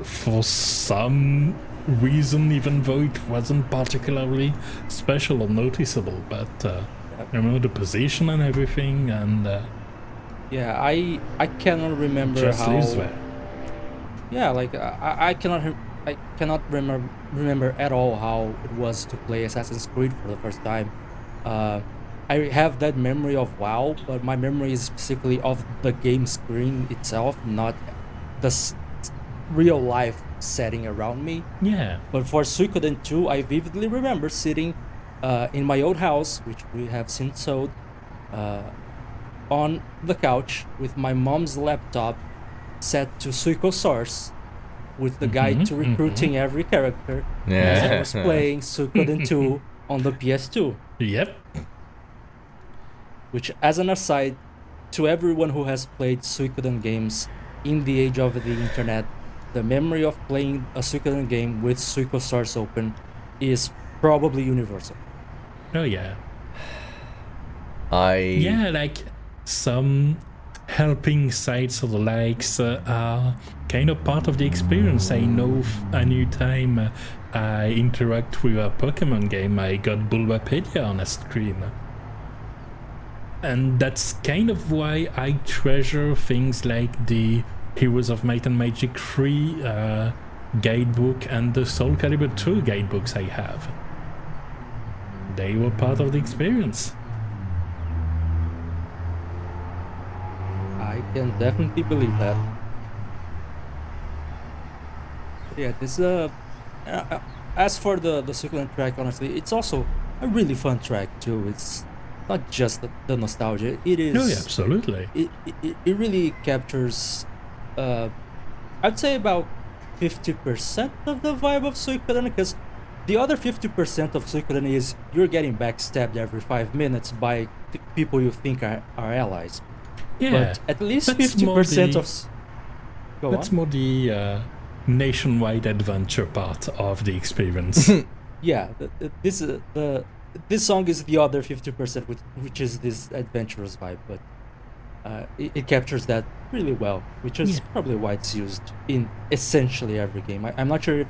for some reason, even though it wasn't particularly special or noticeable. But I remember the position and everything, and Yeah, I cannot remember just how. lives there. Yeah, like I cannot remember at all how it was to play Assassin's Creed for the first time. I have that memory of WoW, but my memory is specifically of the game screen itself, not the real life setting around me. Yeah. But for Suikoden 2, I vividly remember sitting in my old house, which we have since sold, on the couch with my mom's laptop set to Suiko Source, with the guide to recruiting every character, as I was playing Suikoden 2 on the PS2. Yep. Which, as an aside, to everyone who has played Suikoden games in the age of the internet, the memory of playing a Suikoden game with Suiko Source open is probably universal. Oh yeah. I Yeah, like some helping sites or the likes are kind of part of the experience. I know a new time I interact with a Pokemon game, I got Bulbapedia on a screen. And that's kind of why I treasure things like the Heroes of Might and Magic 3 guidebook and the Soul Calibur 2 guidebooks I have. They were part of the experience. I can definitely believe that. Yeah, this as for the Suikoden track, honestly, it's also a really fun track too. It's not just the nostalgia. It is. No, yeah, absolutely. It really captures, I'd say about 50% of the vibe of Suikoden, because the other 50% of Suikoden is you're getting backstabbed every 5 minutes by people you think are allies. Yeah, But at least that's 50% more of. Go that's on. more the nationwide adventure part of the experience. Yeah, this song is the other 50%, which is this adventurous vibe, but it captures that really well, which is probably why it's used in essentially every game. I'm not sure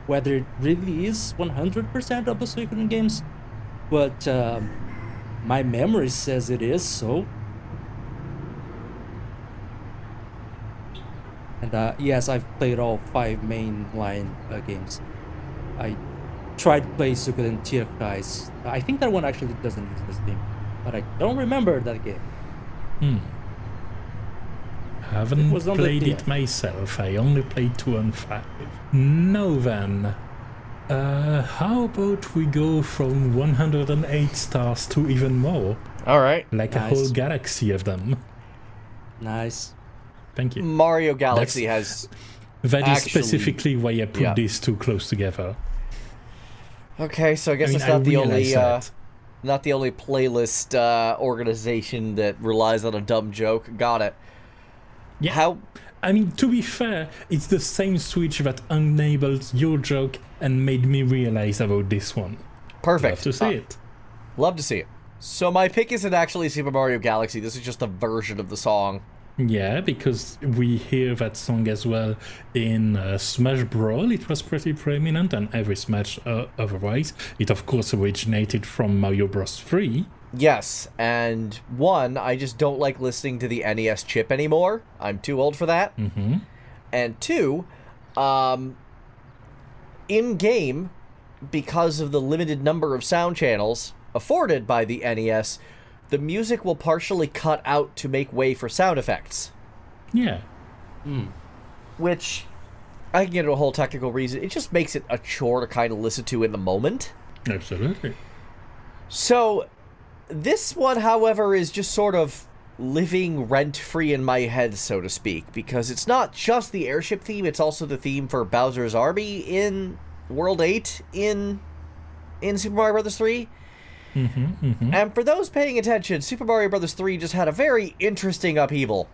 whether it really is 100% of the Suikoden games, but my memory says it is, so. And yes, I've played all 5 mainline games. I tried to play Suikoden Tierkreis. I think that one actually doesn't use this theme, but I don't remember that game. Haven't was on the played it DS. myself. I only played 2 and 5. Now then, how about we go from 108 stars to even more? all right. Like a Nice. whole galaxy of them. Nice. Thank you. Mario Galaxy has That is actually- specifically why I put yeah. these two close together. Okay, so I guess I mean, it's not I the only realize that. not the only playlist organization that relies on a dumb joke. Got it. Yeah. How... I mean, to be fair, it's the same switch that enabled your joke and made me realize about this one. Perfect. Love to see it. Love to see it. So my pick isn't actually Super Mario Galaxy. This is just a version of the song. Yeah, because we hear that song as well in Smash Brawl. It was pretty prominent, and every Smash otherwise. It, of course, originated from Mario Bros. 3. Yes, and one, I just don't like listening to the NES chip anymore. I'm too old for that. Mm-hmm. And two, in-game, because of the limited number of sound channels afforded by the NES, the music will partially cut out to make way for sound effects. Yeah. Which, I can get into a whole technical reason. It just makes it a chore to kind of listen to in the moment. Absolutely. So... this one, however, is just sort of living rent-free in my head, so to speak, because it's not just the Airship theme, it's also the theme for Bowser's Army in World 8 in Super Mario Bros. 3. And for those paying attention, Super Mario Bros. 3 just had a very interesting upheaval.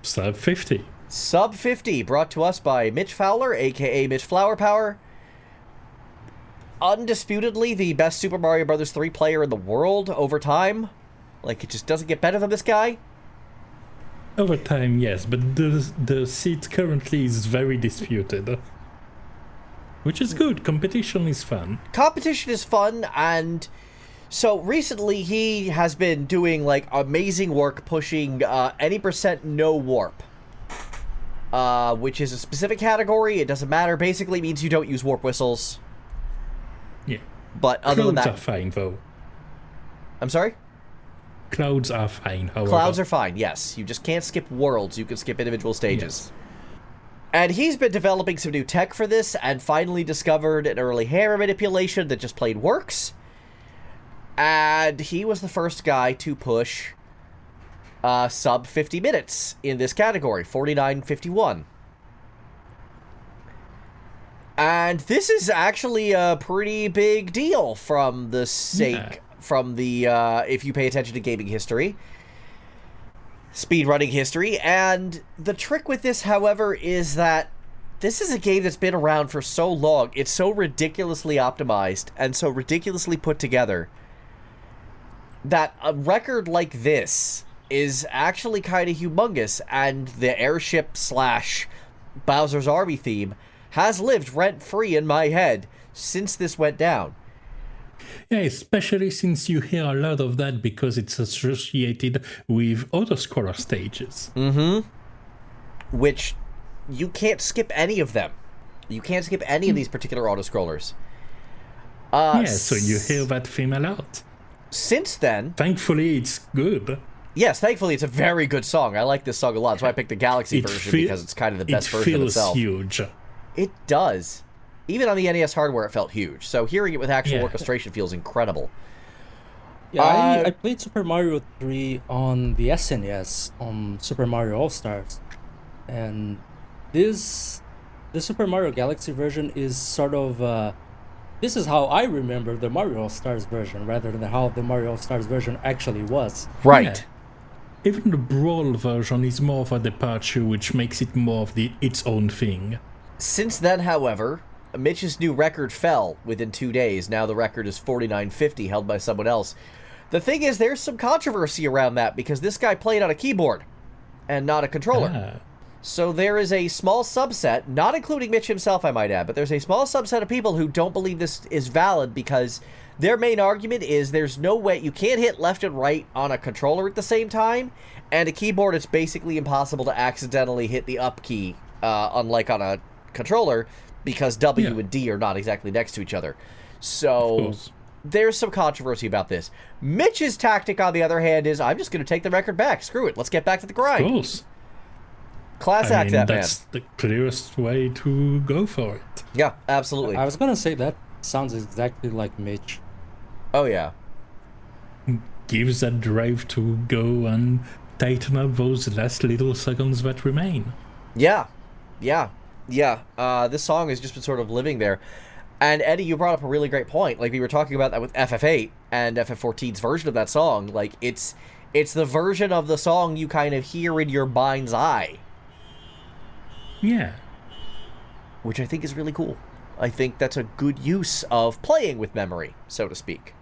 Sub 50. Sub 50, brought to us by Mitch Fowler, a.k.a. Mitch Flower Power. Undisputedly the best Super Mario Bros. 3 player in the world over time. Like, it just doesn't get better than this guy. Over time, yes, but the seat currently is very disputed. Which is good. Competition is fun. Competition is fun, and so recently he has been doing, like, amazing work pushing any percent no warp. Which is a specific category. It doesn't matter. Basically means you don't use warp whistles. Yeah. But other than that... Clouds are fine, though. I'm sorry? Clouds are fine, however. Clouds are fine, yes. You just can't skip worlds. You can skip individual stages. Yes. And he's been developing some new tech for this and finally discovered an early hammer manipulation that just plain works. And he was the first guy to push sub 50 minutes in this category, 49.51. And this is actually a pretty big deal from the sake, from the, if you pay attention to gaming history, speedrunning history. And the trick with this, however, is that this is a game that's been around for so long. It's so ridiculously optimized and so ridiculously put together that a record like this is actually kind of humongous. And the Airship / Bowser's Army theme has lived rent-free in my head since this went down. Yeah, especially since you hear a lot of that because it's associated with autoscroller stages. Which, you can't skip any of them. You can't skip any of these particular autoscrollers. So you hear that theme a lot. Since then... Thankfully, it's good. Yes, thankfully, it's a very good song. I like this song a lot. That's why I picked the Galaxy version, because it's kind of the best version of itself. It feels huge. It does. Even on the NES hardware, it felt huge. So hearing it with actual orchestration feels incredible. Yeah, I played Super Mario 3 on the SNES, on Super Mario All-Stars. And the Super Mario Galaxy version is sort of... this is how I remember the Mario All-Stars version, rather than how the Mario All-Stars version actually was. Right. Yeah. Even the Brawl version is more of a departure, which makes it more of its own thing. Since then, however, Mitch's new record fell within 2 days. Now the record is 49.50, held by someone else. The thing is, there's some controversy around that, because this guy played on a keyboard and not a controller. So there is a small subset, not including Mitch himself, I might add, but there's a small subset of people who don't believe this is valid, because their main argument is there's no way, you can't hit left and right on a controller at the same time, and a keyboard, it's basically impossible to accidentally hit the up key, unlike on a controller, because W and D are not exactly next to each other. So there's some controversy about this. Mitch's tactic, on the other hand, is I'm just going to take the record back. Screw it. Let's get back to the grind. Of course. Class act, that man. That's the clearest way to go for it. Yeah, absolutely. I was going to say that sounds exactly like Mitch. Oh, yeah. Gives that drive to go and tighten up those last little seconds that remain. Yeah. This song has just been sort of living there. And Eddie, you brought up a really great point. Like, we were talking about that with FF8 and FF14's version of that song. Like, it's It's the version of the song you kind of hear in your mind's eye. Yeah. Which I think is really cool. I think that's a good use of playing with memory, so to speak.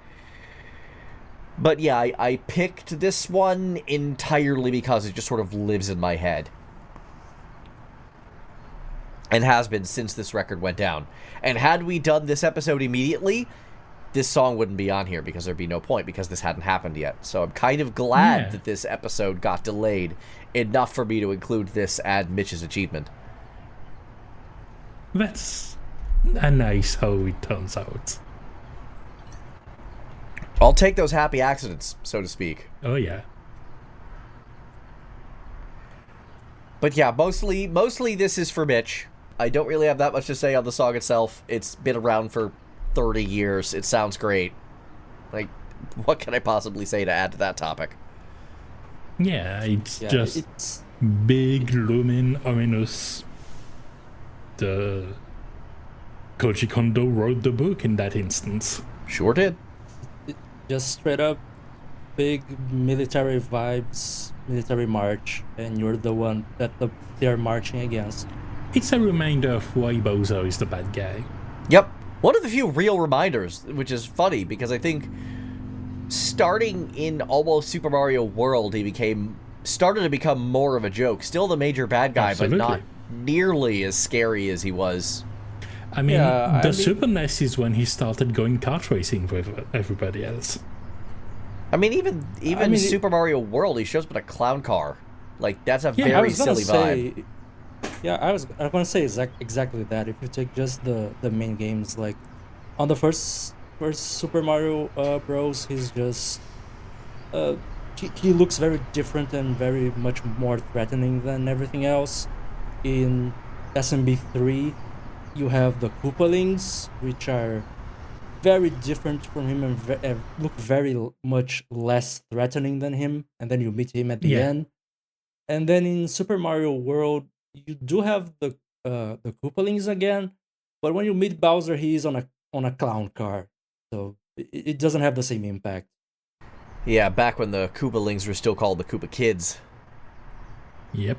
But yeah, I picked this one entirely because it just sort of lives in my head. And has been since this record went down. And had we done this episode immediately, this song wouldn't be on here because there'd be no point because this hadn't happened yet. So I'm kind of glad that this episode got delayed enough for me to include this and Mitch's achievement. That's a nice how it turns out. I'll take those happy accidents, so to speak. Oh yeah. But yeah, mostly this is for Mitch. I don't really have that much to say on the song itself. It's been around for 30 years. It sounds great. Like, what can I possibly say to add to that topic? Yeah, it's big, looming, ominous. The Koji Kondo wrote the book in that instance. Sure did. Just straight up big military vibes, military march, and you're the one that they're marching against. It's a reminder of why Bowser is the bad guy. Yep. One of the few real reminders, which is funny, because I think starting in almost Super Mario World, he started to become more of a joke. Still the major bad guy, Absolutely. but not nearly as scary as he was. I mean, Super NES is when he started going kart racing with everybody else. I mean, even Super Mario World, he shows up in a clown car. Like, that's a I very was gonna silly say, vibe. Yeah, I was going to say exactly that. If you take just the main games, like on the first Super Mario Bros, he's just he looks very different and very much more threatening than everything else. In SMB 3, you have the Koopalings, which are very different from him and look very much less threatening than him. And then you meet him at the end. And then in Super Mario World, you do have the Koopalings again, but when you meet Bowser, he is on a clown car, so it doesn't have the same impact. Yeah, back when the Koopalings were still called the Koopa Kids. Yep.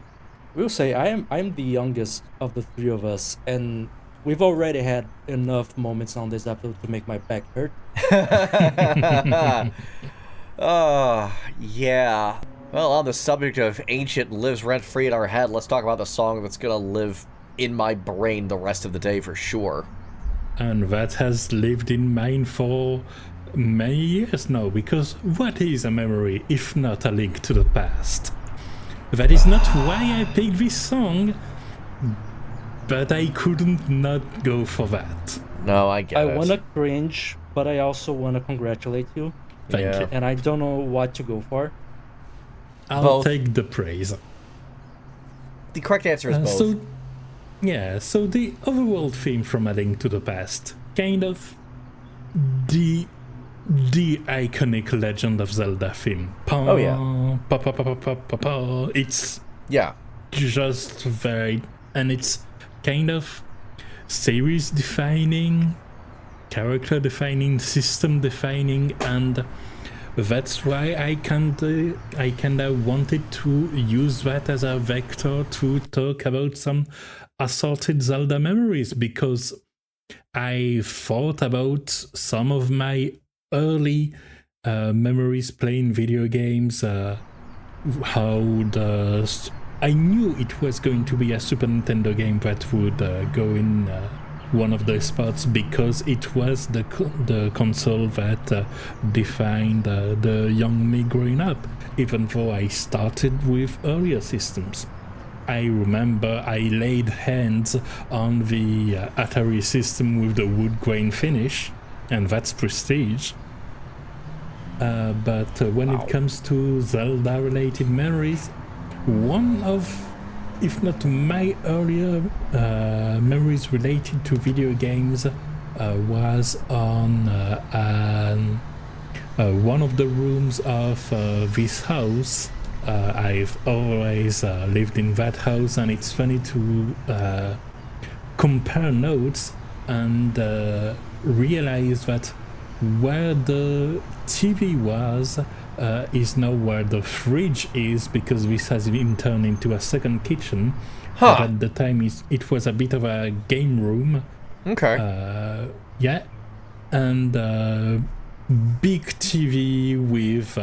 We'll say I'm the youngest of the three of us, and we've already had enough moments on this episode to make my back hurt. Yeah. Well, on the subject of ancient lives rent-free in our head, let's talk about the song that's gonna live in my brain the rest of the day for sure. And that has lived in mine for many years now, because what is a memory if not a link to the past? That is not why I picked this song, but I couldn't not go for that. No, I get it. I want to cringe, but I also want to congratulate you. Thank you. And I don't know what to go for. I'll take the praise. The correct answer is both. So the Overworld theme from A Link to the Past, kind of the iconic Legend of Zelda theme. Oh yeah. It's yeah. just very, and it's kind of series defining, character defining, system defining, and that's why I kinda wanted to use that as a vector to talk about some assorted Zelda memories, because I thought about some of my early memories playing video games, I knew it was going to be a Super Nintendo game that would go in one of those spots, because it was the console that defined the young me growing up, even though I started with earlier systems. I remember I laid hands on the Atari system with the wood grain finish, and that's prestige. But when it comes to Zelda-related memories, one of, if not my earlier memories related to video games was on one of the rooms of this house. I've always lived in that house, and it's funny to compare notes and realize that where the TV was, is now where the fridge is, because this has been turned into a second kitchen. Huh. But at the time, it was a bit of a game room. Okay. Yeah. And big TV with...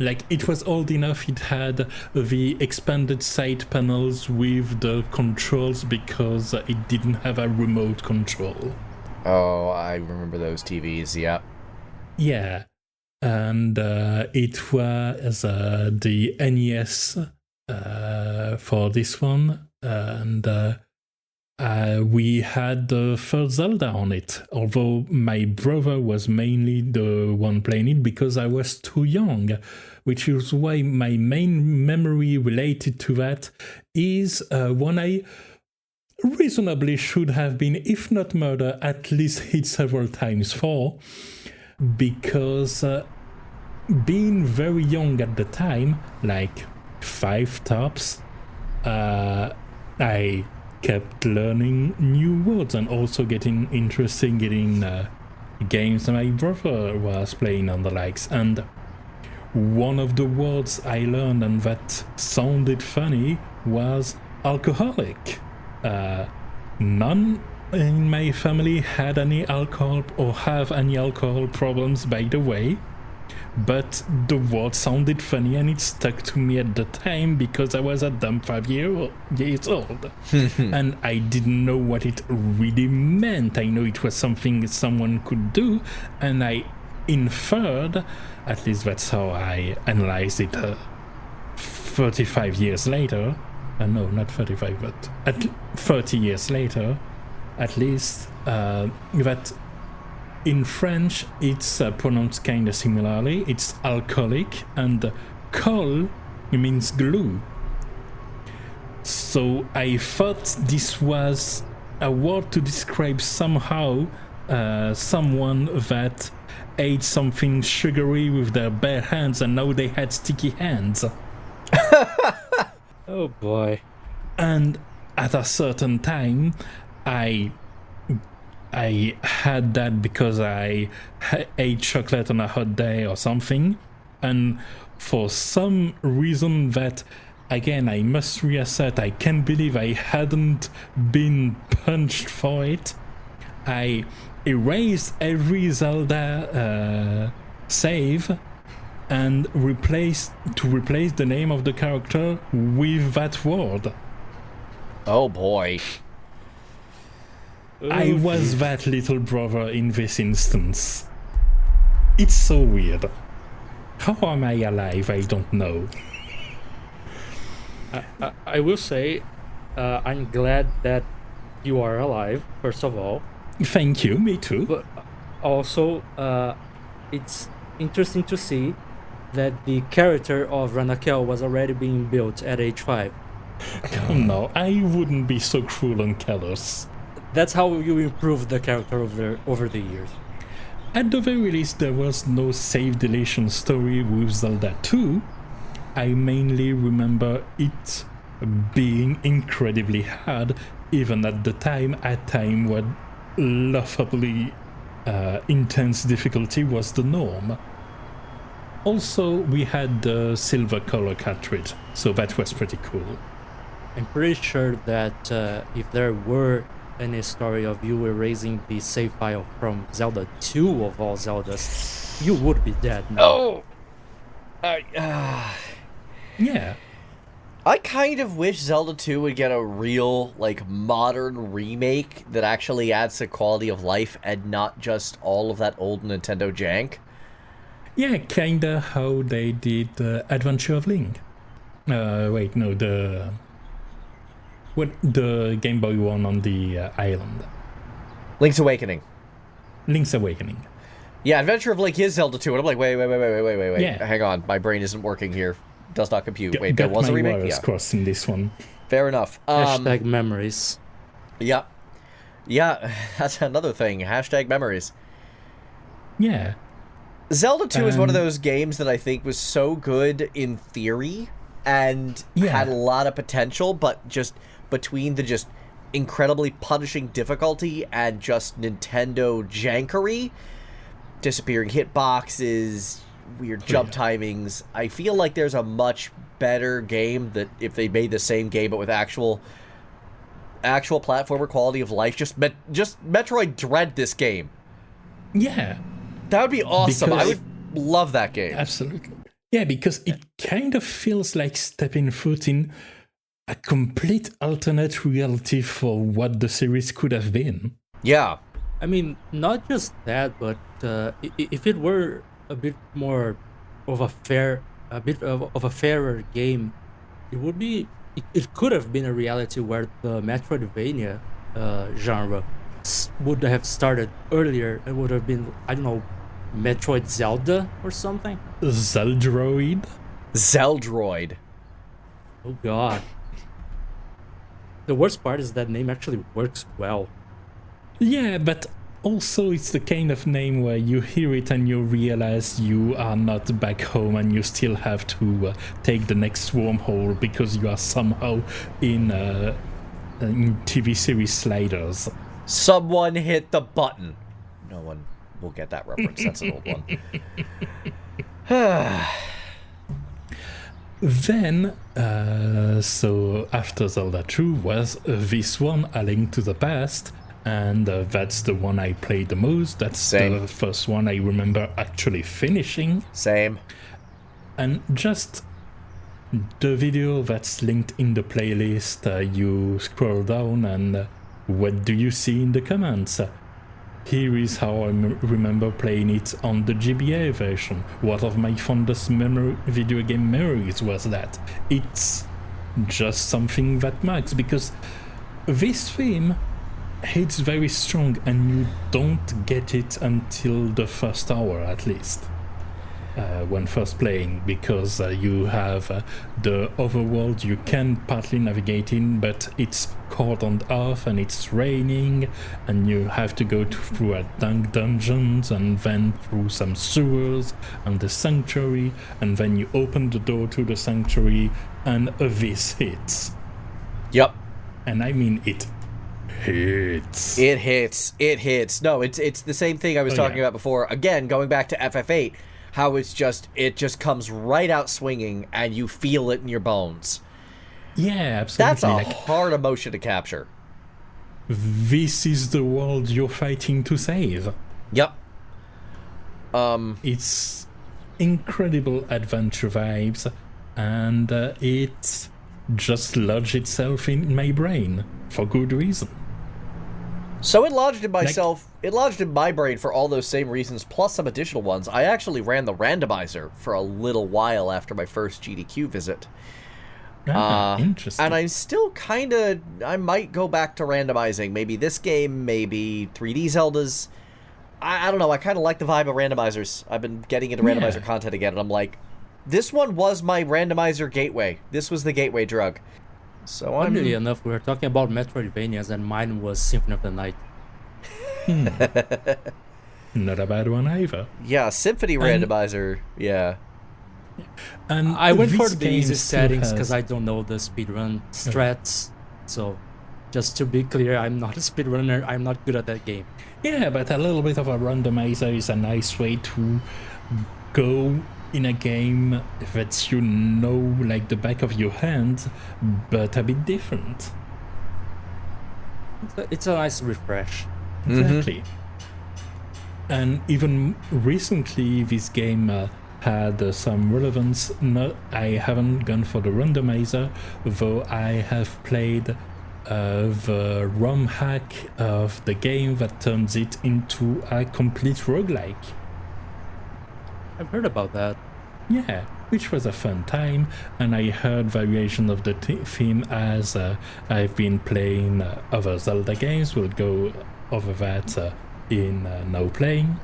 it was old enough, it had the expanded side panels with the controls because it didn't have a remote control. Oh, I remember those TVs, yeah. Yeah. And it was the NES for this one. And we had the first Zelda on it, although my brother was mainly the one playing it because I was too young, which is why my main memory related to that is when I reasonably should have been, if not murdered, at least hit several times for, because being very young at the time, like 5 tops, I kept learning new words and also getting interested in games my brother was playing and the likes. And one of the words I learned and that sounded funny was alcoholic. None in my family had any alcohol or have any alcohol problems, by the way. But the word sounded funny and it stuck to me at the time because I was a dumb 5 years old. And I didn't know what it really meant. I know it was something someone could do, and I inferred, at least that's how I analyzed it 35 years later. No, not 35, but 30 years later, at least, that in French, it's pronounced kind of similarly. It's alcoholic, and colle means glue. So I thought this was a word to describe somehow someone that ate something sugary with their bare hands, and now they had sticky hands. Oh boy. And at a certain time, I had that because I ate chocolate on a hot day or something, and for some reason that, again, I must reassert, I can't believe I hadn't been punched for it, I erased every Zelda save and replaced the name of the character with that word. Oh boy. I was that little brother in this instance. It's so weird. How am I alive? I don't know. I will say, I'm glad that you are alive, first of all. Thank you, me too. But also, it's interesting to see that the character of Ranakel was already being built at age 5. Come now, I wouldn't be so cruel and callous. That's how you improve the character over the years. At the very least, there was no save deletion story with Zelda 2. I mainly remember it being incredibly hard, even at the time, when laughably intense difficulty was the norm. Also, we had the silver color cartridge, so that was pretty cool. I'm pretty sure that if there were any story of you erasing the save file from Zelda 2 of all Zeldas, you would be dead now. Yeah. I kind of wish Zelda 2 would get a real, modern remake that actually adds to quality of life and not just all of that old Nintendo jank. Yeah, kinda how they did Adventure of Link. The Game Boy one on the island. Link's Awakening. Link's Awakening. Yeah, Adventure of Link is Zelda 2, and I'm like, wait. Yeah. Hang on, my brain isn't working here. Does not compute. Wait, there was a remake? Wires crossed in this one. Fair enough. Hashtag memories. Yeah. Yeah, that's another thing. Hashtag memories. Yeah. Zelda 2 is one of those games that I think was so good in theory and had a lot of potential, but just between the just incredibly punishing difficulty and just Nintendo jankery, disappearing hitboxes, weird jump timings. I feel like there's a much better game that if they made the same game but with actual platformer quality of life, just Metroid Dread this game. Yeah. That would be awesome. Because I would love that game. Absolutely. Yeah, because it kind of feels like stepping foot in a complete alternate reality for what the series could have been. Yeah. I mean, not just that, but if it were a bit more of a fairer game, it would be. It could have been a reality where the Metroidvania genre would have started earlier. It would have been, I don't know, Metroid Zelda or something. Zeldroid. Oh God. The worst part is that name actually works well. Yeah, but also it's the kind of name where you hear it and you realize you are not back home and you still have to take the next wormhole because you are somehow in TV series sliders. Someone hit the button. No one will get that reference. That's an old one. Then, so after Zelda 2 was this one, A Link to the Past, and that's the one I played the most. That's Same. The first one I remember actually finishing. Same. And just the video that's linked in the playlist, you scroll down and what do you see in the comments? Here is how I remember playing it on the GBA version. What of my fondest video game memories was that? It's just something that marks, because this theme hits very strong and you don't get it until the first hour at least. When first playing, because you have the overworld you can partly navigate in, but it's cold on earth and it's raining and you have to go through a dungeons and then through some sewers and the sanctuary, and then you open the door to the sanctuary and this hits. Yep. And I mean it hits. It hits. No, it's the same thing I was talking about before. Again, going back to FF8, how it just comes right out swinging and you feel it in your bones. Yeah, absolutely. That's a hard emotion to capture. This is the world you're fighting to save. Yep. It's incredible adventure vibes, and it just lodged itself in my brain for good reason. So it lodged in myself. It lodged in my brain for all those same reasons, plus some additional ones. I actually ran the randomizer for a little while after my first GDQ visit. Interesting. And I'm still I might go back to randomizing. Maybe this game, maybe 3D Zeldas. I don't know. I kind of like the vibe of randomizers. I've been getting into randomizer content again, and I'm like, this one was my randomizer gateway. This was the gateway drug. So Funnily enough, we were talking about Metroidvanias, and mine was Symphony of the Night. Not a bad one either. Yeah, Symphony randomizer. Yeah. And I went for the easy settings because I don't know the speedrun strats. So, just to be clear, I'm not a speedrunner. I'm not good at that game. Yeah, but a little bit of a randomizer is a nice way to go in a game that you know like the back of your hand, but a bit different. It's a nice refresh. Exactly. And even recently, this game had some relevance. No, I haven't gone for the randomizer, though I have played the ROM hack of the game that turns it into a complete roguelike. I've heard about that. Yeah, which was a fun time, and I heard variation of the theme as I've been playing other Zelda games. We'll go over that in now playing,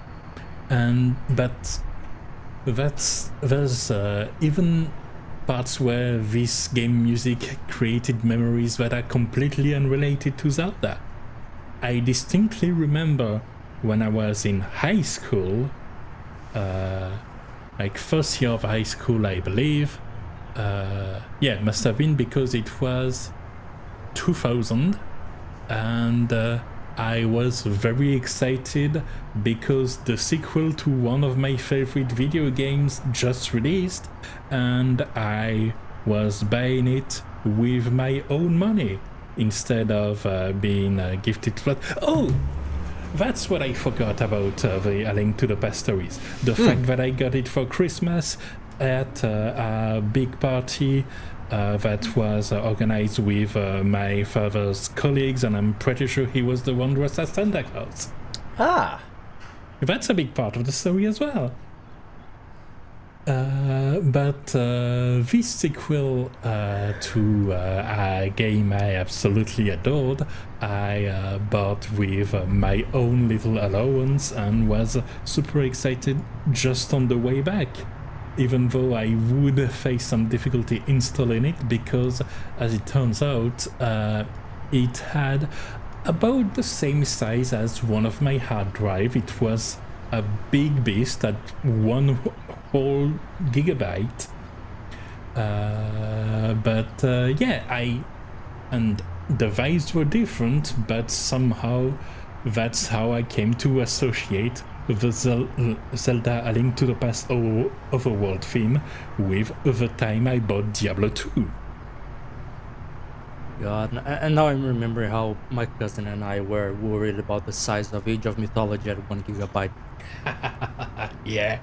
but there's even parts where this game music created memories that are completely unrelated to Zelda. I distinctly remember when I was in high school, like first year of high school, I believe. Must have been because it was 2000, and I was very excited because the sequel to one of my favorite video games just released, and I was buying it with my own money instead of being gifted. Oh, that's what I forgot about the A Link to the Past stories. The fact that I got it for Christmas at a big party that was organized with my father's colleagues, and I'm pretty sure he was the one dressed as Santa Claus. Ah. That's a big part of the story as well. But this sequel to a game I absolutely adored, I bought with my own little allowance and was super excited just on the way back. Even though I would face some difficulty installing it because, as it turns out, it had about the same size as one of my hard drive. It was a big beast at 1 whole gigabyte. And the vibes were different, but somehow that's how I came to associate the Zelda A Link to the Past Overworld theme with the time I bought Diablo 2. God, and now I'm remembering how my cousin and I were worried about the size of Age of Mythology at 1 gigabyte. Yeah.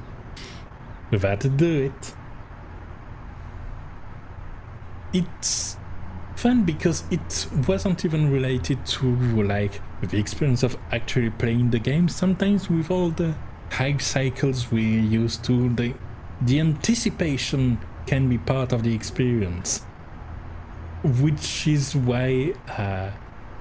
That'd do it. It's fun because it wasn't even related to like the experience of actually playing the game. Sometimes with all the hype cycles we're used to, the anticipation can be part of the experience, which is why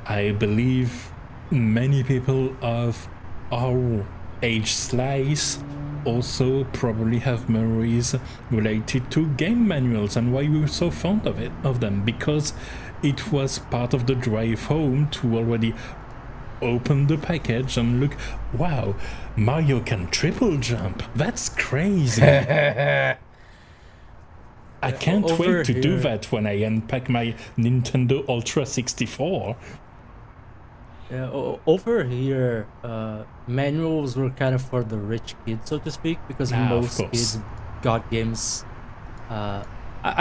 I believe many people of our age slice also probably have memories related to game manuals and why we were so fond of them, because it was part of the drive home to already open the package and look, wow, Mario can triple jump, that's crazy. I can't wait to do that when I unpack my Nintendo Ultra 64. Yeah, over here, manuals were kind of for the rich kids, so to speak, because most kids got games. I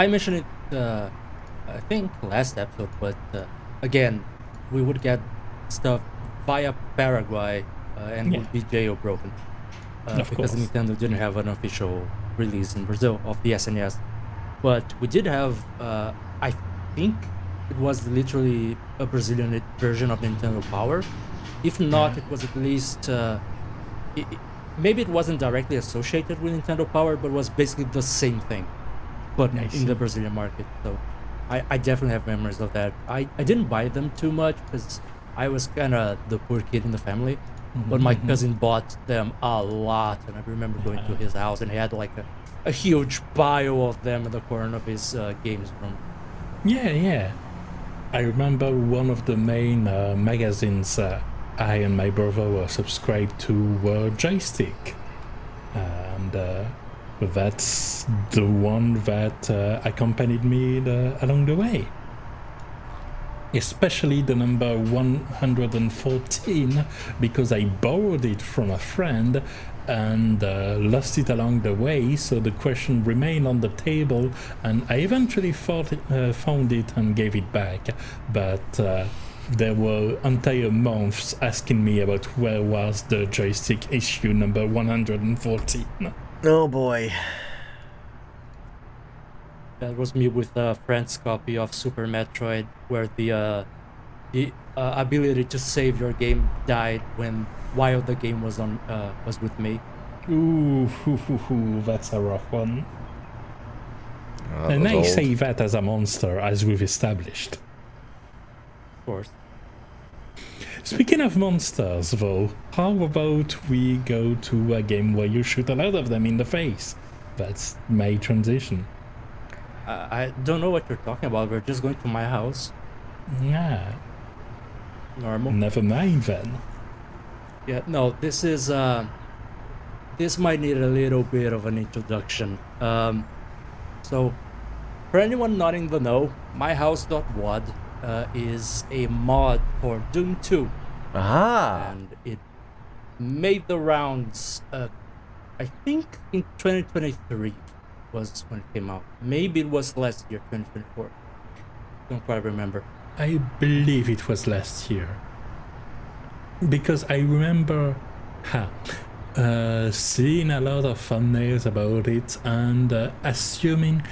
mentioned it, I think, last episode, but again, we would get stuff via Paraguay and would be jailbroken because Nintendo didn't have an official release in Brazil of the SNES. But we did have, I think it was literally a Brazilian version of Nintendo Power. If not, it was at least, maybe it wasn't directly associated with Nintendo Power, but was basically the same thing, but in the Brazilian market. So I definitely have memories of that. I didn't buy them too much because I was kind of the poor kid in the family, but my cousin bought them a lot, and I remember going to his house and he had like a huge pile of them in the corner of his games room. Yeah. I remember one of the main magazines I and my brother were subscribed to were Joystick, and that's the one that accompanied me along the way. Especially the number 114, because I borrowed it from a friend and lost it along the way, so the question remained on the table, and I eventually found it and gave it back, but there were entire months asking me about where was the Joystick issue number 114. Oh boy. That was me with a friend's copy of Super Metroid, where the ability to save your game died while the game was with me. Ooh, that's a rough one. And I say that as a monster, as we've established. Of course. Speaking of monsters, though, how about we go to a game where you shoot a lot of them in the face? That's my transition. I don't know what you're talking about. We're just going to my house. Yeah. Normal. Never mind then. Yeah, no, this is this might need a little bit of an introduction. So for anyone not in the know, MyHouse.wad is a mod for Doom 2. And it made the rounds, I think in 2023 was when it came out. Maybe it was last year, 2024. Don't quite remember. I believe it was last year. Because I remember seeing a lot of thumbnails about it and assuming,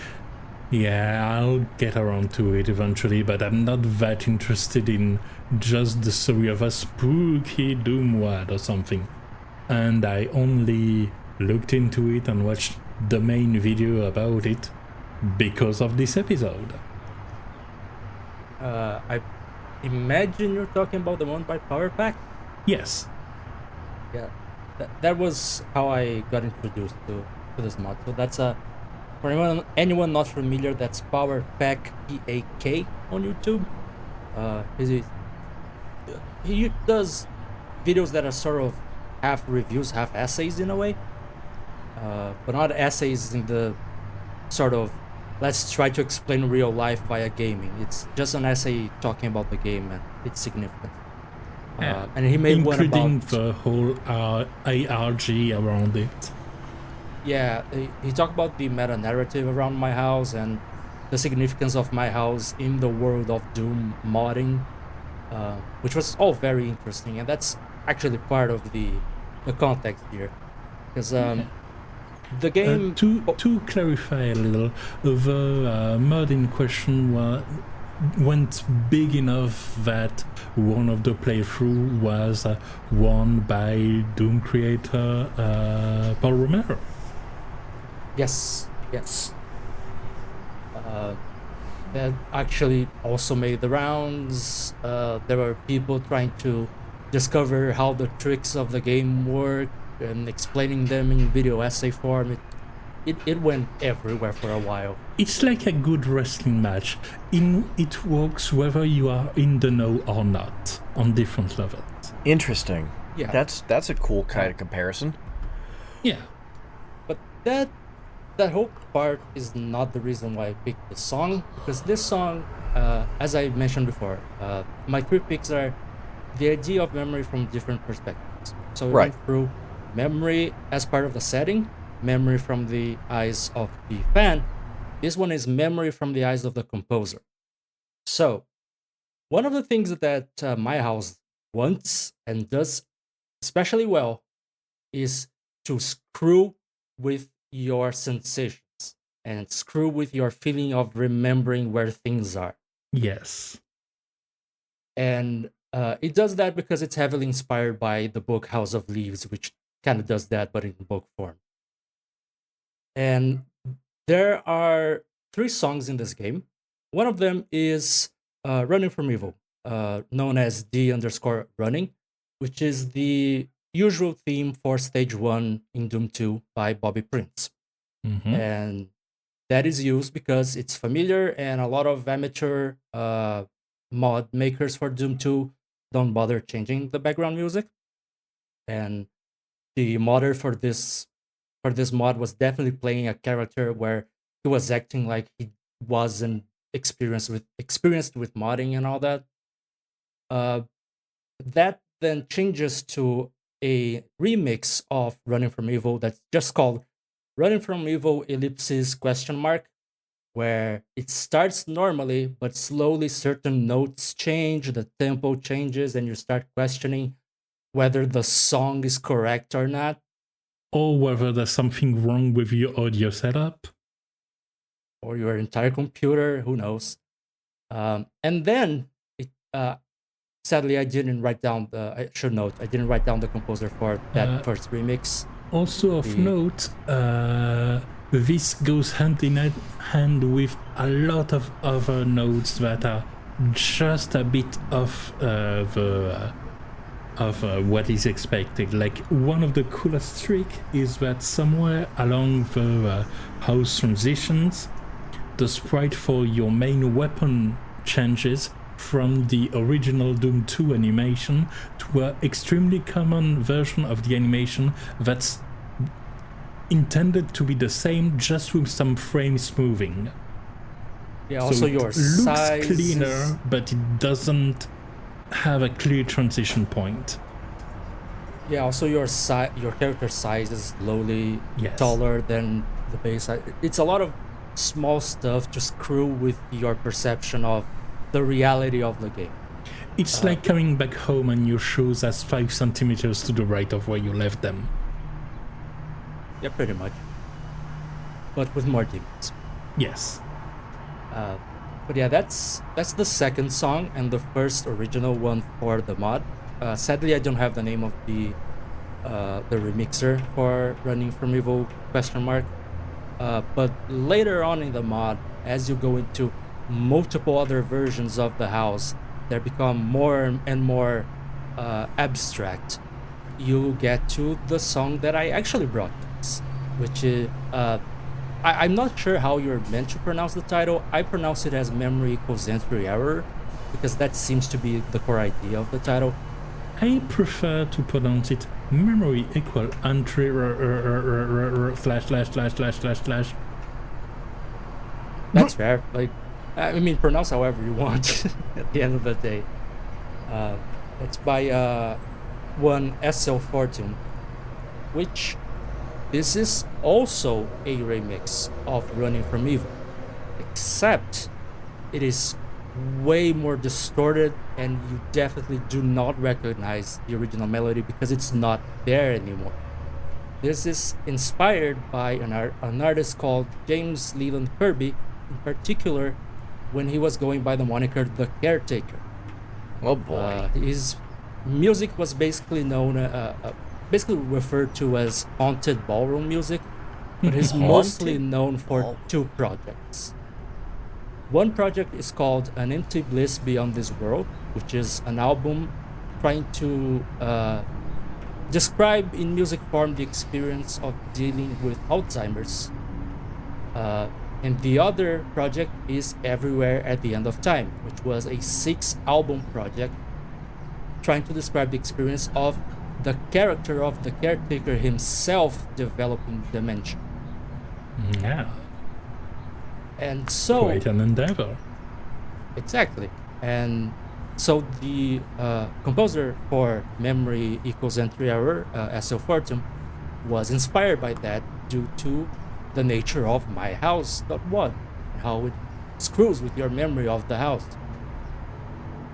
I'll get around to it eventually, but I'm not that interested in just the story of a spooky Doom-wad or something. And I only looked into it and watched the main video about it because of this episode. I imagine you're talking about the one by Power Pack? Yes. Yeah, that was how I got introduced to this mod. So that's for anyone not familiar, that's Power Pack PAK on YouTube. He does videos that are sort of half reviews, half essays in a way, but not essays in the sort of let's try to explain real life via gaming. It's just an essay talking about the game and its significance. And he made one about including the whole ARG around it. Yeah, he talked about the meta narrative around MyHouse and the significance of MyHouse in the world of Doom modding, which was all very interesting, and that's actually part of the context here, because the game. To clarify a little, the mod in question went big enough that one of the playthrough was won by Doom creator Paul Romero. Yes. That actually also made the rounds. There were people trying to discover how the tricks of the game work and explaining them in video essay form. It went everywhere for a while. It's like a good wrestling match. It works whether you are in the know or not, on different levels. Interesting. Yeah. That's a cool kind of comparison. Yeah. But that whole part is not the reason why I picked this song, because this song, as I mentioned before, my 3 picks are the idea of memory from different perspectives. So we went through memory as part of the setting, memory from the eyes of the fan. This one is memory from the eyes of the composer. So one of the things that MyHouse wants and does especially well is to screw with your sensations and screw with your feeling of remembering where things are. Yes. And it does that because it's heavily inspired by the book House of Leaves, which kind of does that, but in book form. And there are 3 songs in this game. One of them is Running from Evil, known as D_running, which is the usual theme for Stage 1 in Doom 2 by Bobby Prince. Mm-hmm. And that is used because it's familiar, and a lot of amateur mod makers for Doom 2 don't bother changing the background music. And the modder for this mod was definitely playing a character where he was acting like he wasn't experienced with modding and all that. That then changes to a remix of Running from Evil that's just called Running from Evil ellipsis ? Where it starts normally, but slowly certain notes change, the tempo changes, and you start questioning whether the song is correct or not. Or whether there's something wrong with your audio setup. Or your entire computer, who knows. And then, sadly, I didn't write down I should note, I didn't write down the composer for that first remix. Also of note, this goes hand in hand with a lot of other notes that are just a bit off what is expected. Like, one of the coolest tricks is that somewhere along the house transitions, the sprite for your main weapon changes from the original Doom 2 animation to an extremely common version of the animation that's intended to be the same, just with some frames moving. Yeah, so also it your looks size cleaner, but it doesn't have a clear transition point. Yeah, also your character size is slowly taller than the base size. It's a lot of small stuff to screw with your perception of the reality of the game. It's like coming back home and your shoes has 5 centimeters to the right of where you left them. Yeah, pretty much. But with more demons. Yes. But yeah, that's the second song and the first original one for the mod. Sadly, I don't have the name of the remixer for Running from Evil ? But later on in the mod, as you go into multiple other versions of the house, they become more and more abstract. You get to the song that I actually brought, which is I'm not sure how you're meant to pronounce the title. I pronounce it as memory equals entryrrrr because that seems to be the core idea of the title. I prefer to pronounce it memory equal entryrrrr /////////. That's fair. Like, I mean, pronounce however you want at the end of the day. It's by one SL Fortune, which this is also a remix of Running from Evil, except it is way more distorted and you definitely do not recognize the original melody because it's not there anymore. This is inspired by an artist called James Leland Kirby, in particular when he was going by the moniker The Caretaker. Oh boy. His music was basically basically referred to as haunted ballroom music, but he's mostly known for 2 projects. One project is called An Empty Bliss Beyond This World, which is an album trying to describe in music form the experience of dealing with Alzheimer's. And the other project is Everywhere at the End of Time, which was a 6-album project trying to describe the experience of the character of the caretaker himself developing dementia. Yeah. And so... Quite an endeavor. Exactly. And so the composer for Memory Equals Entryrrrr, SL Fortune, was inspired by that due to the nature of MyHouse.wad, how it screws with your memory of the house.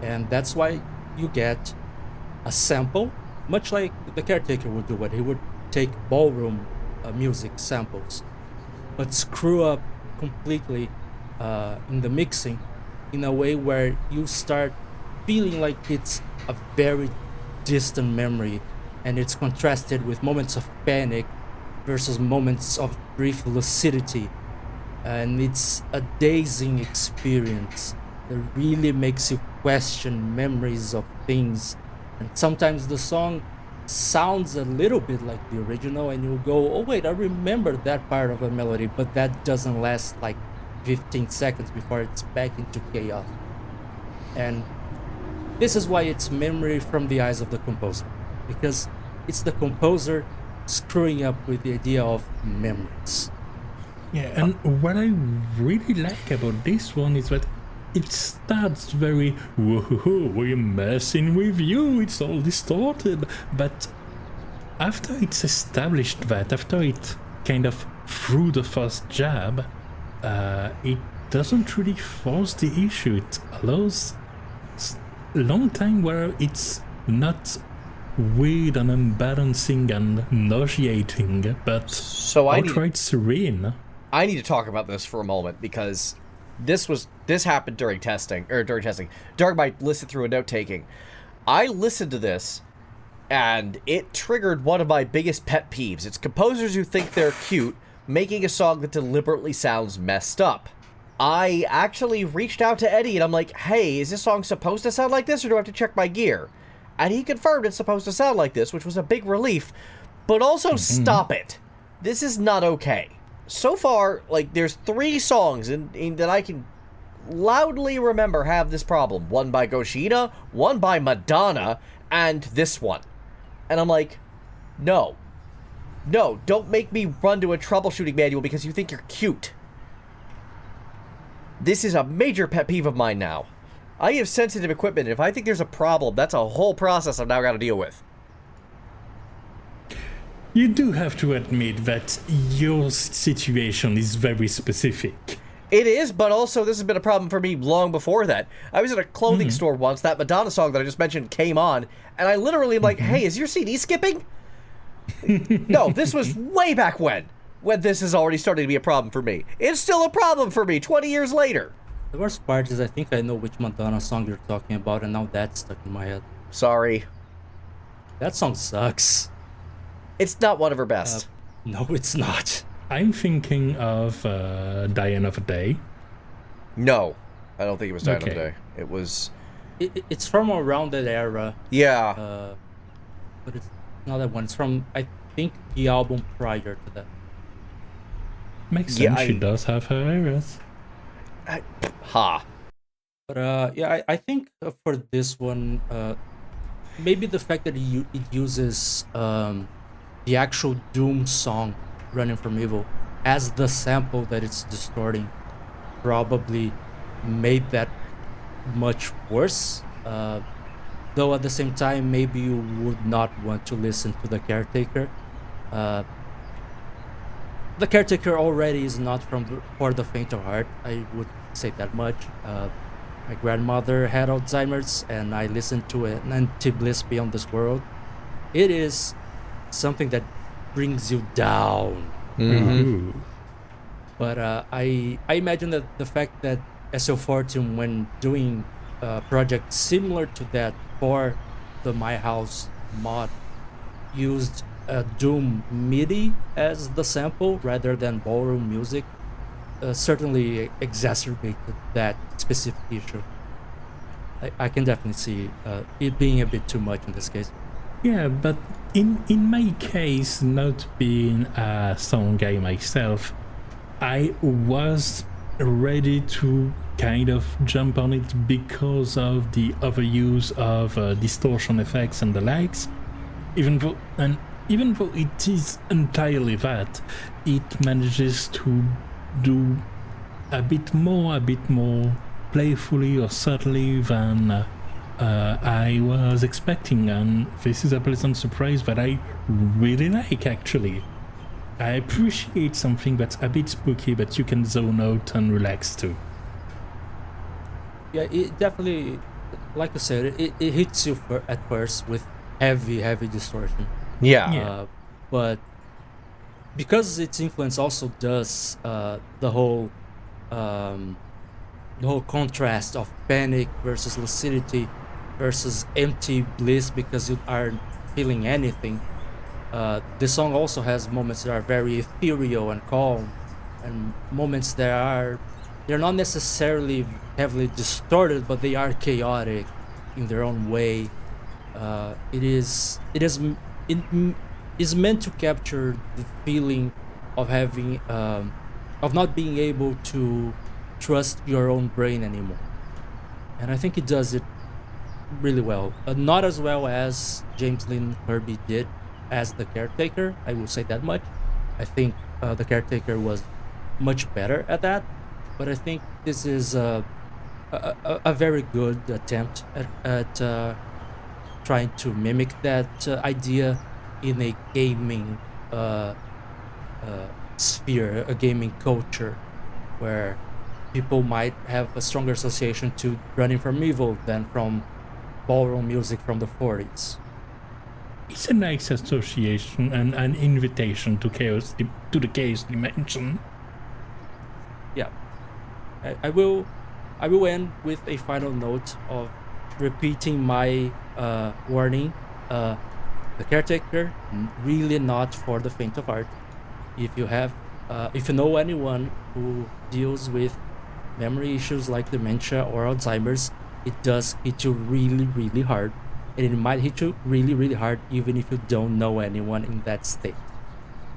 And that's why you get a sample, much like the caretaker would do it. He would take ballroom music samples, but screw up completely in the mixing in a way where you start feeling like it's a very distant memory and it's contrasted with moments of panic versus moments of brief lucidity, and it's a dazing experience that really makes you question memories of things. And sometimes the song sounds a little bit like the original and you'll go, oh wait, I remember that part of the melody, but that doesn't last like 15 seconds before it's back into chaos. And this is why it's memory from the eyes of the composer, because it's the composer screwing up with the idea of memories. Yeah, and what I really like about this one is that it starts very, whoa, we're messing with you, it's all distorted. But after it's established that, after it kind of threw the first jab, it doesn't really force the issue. It allows a long time where it's not weird and unbalancing and nauseating, but outright serene. I need to talk about this for a moment because this happened during my listen through and note taking. I listened to this and it triggered one of my biggest pet peeves. It's composers who think they're cute making a song that deliberately sounds messed up. I actually reached out to Eddie and I'm like, hey, is this song supposed to sound like this or do I have to check my gear? And he confirmed it's supposed to sound like this, which was a big relief. But also, stop it. This is not okay. So far, like, there's 3 songs in that I can loudly remember have this problem. One by Goshina, one by Madonna, and this one. And I'm like, no, don't make me run to a troubleshooting manual because you think you're cute. This is a major pet peeve of mine now. I have sensitive equipment. If I think there's a problem, that's a whole process I've now got to deal with. You do have to admit that your situation is very specific. It is, but also this has been a problem for me long before that. I was at a clothing store once, that Madonna song that I just mentioned came on, and I literally am like, hey, is your CD skipping? No, this was way back when this is already starting to be a problem for me. It's still a problem for me 20 years later. The worst part is I think I know which Madonna song you're talking about, and now that's stuck in my head. Sorry. That song sucks. It's not one of her best. No, it's not. I'm thinking of Die Another Day. No, I don't think it was Die Another Okay. Day. It was... It's from around that era. Yeah. But it's not that one. It's from, I think, the album prior to that. Makes sense, Yeah, she does have her errors. Ha. But yeah, I think for this one, maybe the fact that it uses the actual Doom song, Running from Evil, as the sample that it's distorting, probably made that much worse. Though at the same time, maybe you would not want to listen to The Caretaker. The Caretaker already is not for the faint of heart, I would say that much. My grandmother had Alzheimer's, and I listened to an Anti-Bliss Beyond This World. It is something that brings you down. Ooh. But I imagine that the fact that SO14, when doing projects similar to that for the MyHouse.wad, used Doom MIDI as the sample rather than ballroom music, certainly exacerbated that specific issue. I can definitely see it being a bit too much in this case. Yeah, but in my case, not being a sound guy myself, I was ready to kind of jump on it because of the overuse of distortion effects and the likes. Even though it is entirely that, it manages to do a bit more playfully or subtly than I was expecting, and this is a pleasant surprise that I really like, actually. I appreciate something that's a bit spooky but you can zone out and relax to. Yeah, it definitely, like I said, it hits you at first with heavy distortion. Yeah. But because its influence also does the whole contrast of panic versus lucidity versus empty bliss because you aren't feeling anything. This song also has moments that are very ethereal and calm, and moments that they're not necessarily heavily distorted, but they are chaotic in their own way. It is meant to capture the feeling of having of not being able to trust your own brain anymore, and I think it does it really well. Not as well as James Lynn Kirby did as The Caretaker, I will say that much. I think The Caretaker was much better at that, but I think this is a very good attempt at trying to mimic that idea in a gaming sphere, a gaming culture, where people might have a stronger association to Running from Evil than from ballroom music from the 40s. It's a nice association and an invitation to the chaos dimension. Yeah, I will end with a final note of repeating my warning. The Caretaker, really not for the faint of heart. If you know anyone who deals with memory issues like dementia or Alzheimer's, it does hit you really hard, and it might hit you really hard even if you don't know anyone in that state.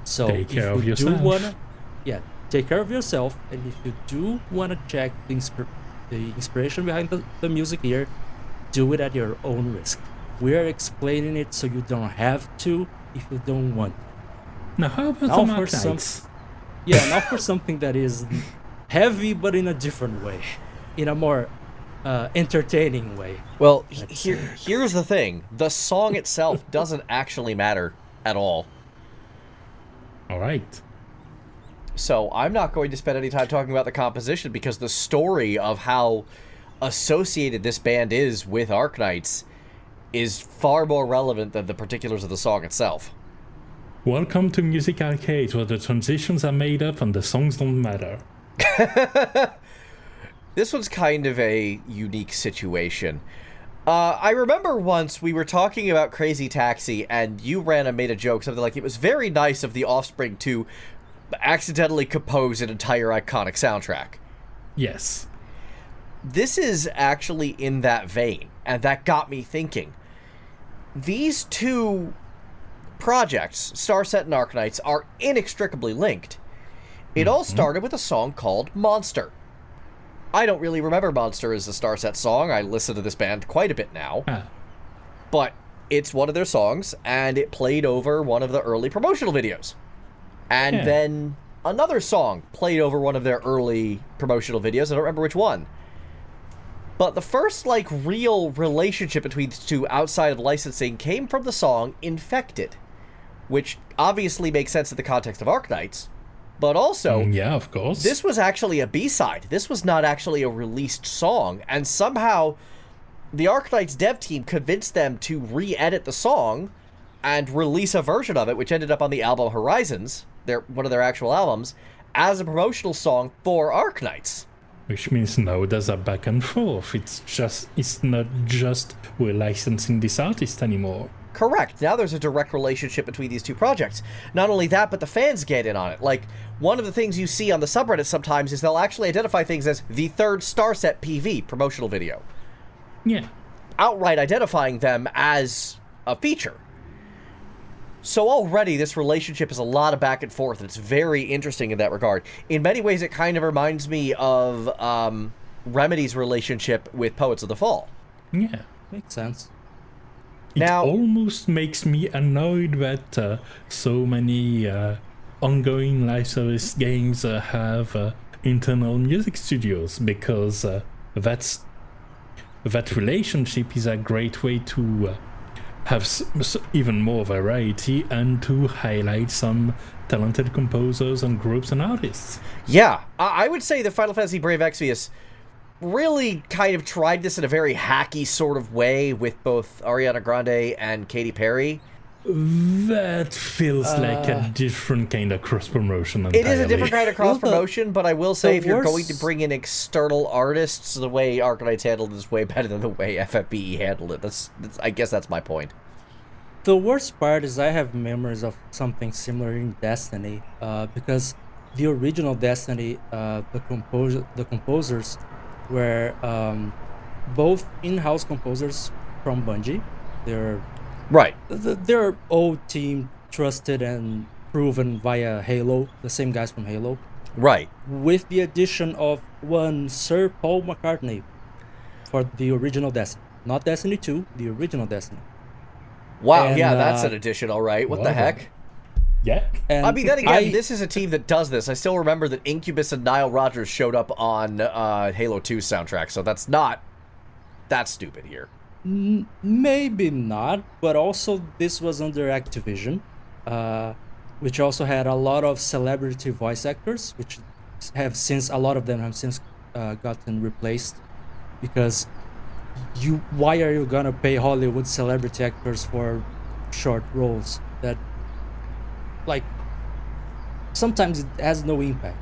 So take care of yourself. Take care of yourself, and if you do want to check the inspiration behind the music here, do it at your own risk. We're explaining it so you don't have to if you don't want. Now how about Now some for archives? Now for something that is heavy but in a different way, in a more entertaining way. Well, here's the thing. The song itself doesn't actually matter at all. All right. So I'm not going to spend any time talking about the composition because the story of how associated this band is with Arknights is far more relevant than the particulars of the song itself. Welcome to Music Arcade, where the transitions are made up and the songs don't matter. This one's kind of a unique situation. I remember once we were talking about Crazy Taxi, and you made a joke, something like, it was very nice of the Offspring to accidentally compose an entire iconic soundtrack. Yes. This is actually in that vein, and that got me thinking. These two projects, Starset and Arknights, are inextricably linked. It all started with a song called Monster. I don't really remember Monster as a Starset song. I listen to this band quite a bit now. But it's one of their songs, and it played over one of the early promotional videos. And then another song played over one of their early promotional videos. I don't remember which one. But the first, real relationship between the two outside of licensing came from the song Infected, which obviously makes sense in the context of Arknights. But also, yeah, of course, this was actually a B-side. This was not actually a released song, and somehow the Arknights dev team convinced them to re-edit the song and release a version of it, which ended up on the album Horizons, one of their actual albums, as a promotional song for Arknights. Which means now there's a back and forth. It's not just we're licensing this artist anymore. Correct. Now there's a direct relationship between these two projects. Not only that, but the fans get in on it. One of the things you see on the subreddit sometimes is they'll actually identify things as the third Starset PV promotional video. Yeah. Outright identifying them as a feature. So already this relationship is a lot of back and forth, and it's very interesting in that regard. In many ways, it kind of reminds me of Remedy's relationship with Poets of the Fall. Yeah. Makes sense. It almost makes me annoyed that so many ongoing live service games have internal music studios, because that relationship is a great way to have even more variety and to highlight some talented composers and groups and artists. Yeah, I would say that Final Fantasy Brave Exvius really kind of tried this in a very hacky sort of way with both Ariana Grande and Katy Perry. That feels like a different kind of cross-promotion entirely. It is a different kind of cross-promotion, but I will say if you're going to bring in external artists, the way Arknights handled it is way better than the way FFBE handled it. I guess that's my point. The worst part is I have memories of something similar in Destiny, because the original Destiny, the composers were both in-house composers from Bungie. They're right. They're old team, trusted and proven via Halo, the same guys from Halo. Right. With the addition of one Sir Paul McCartney for the original Destiny. Not Destiny 2, the original Destiny. Wow, and, yeah, that's an addition, all right. What the heck? Yeah. And I mean, then again, this is a team that does this. I still remember that Incubus and Nile Rodgers showed up on Halo 2's soundtrack, so that's not that stupid here. Maybe not, but also this was under Activision, which also had a lot of celebrity voice actors, which a lot of them have since gotten replaced, because why are you gonna pay Hollywood celebrity actors for short roles that, sometimes it has no impact.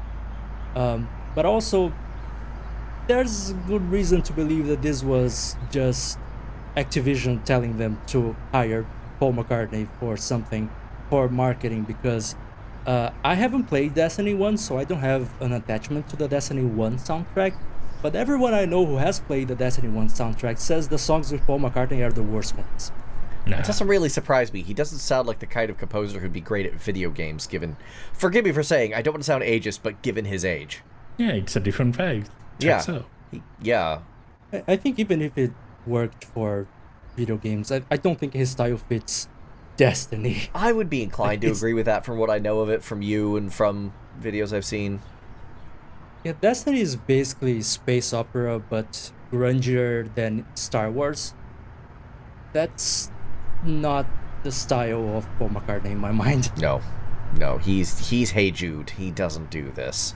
But also, there's good reason to believe that this was just Activision telling them to hire Paul McCartney for something, for marketing, because I haven't played Destiny 1, so I don't have an attachment to the Destiny 1 soundtrack, but everyone I know who has played the Destiny 1 soundtrack says the songs with Paul McCartney are the worst ones. It doesn't really surprise me. He doesn't sound like the kind of composer who'd be great at video games, forgive me for saying, I don't want to sound ageist, but given his age. Yeah, it's a different vibe. Yeah. I think even if it worked for video games, I don't think his style fits Destiny. I would be inclined to agree with that from what I know of it from you and from videos I've seen. Yeah, Destiny is basically space opera, but grungier than Star Wars. That's not the style of Paul McCartney in my mind. No, he's Hey Jude. He doesn't do this.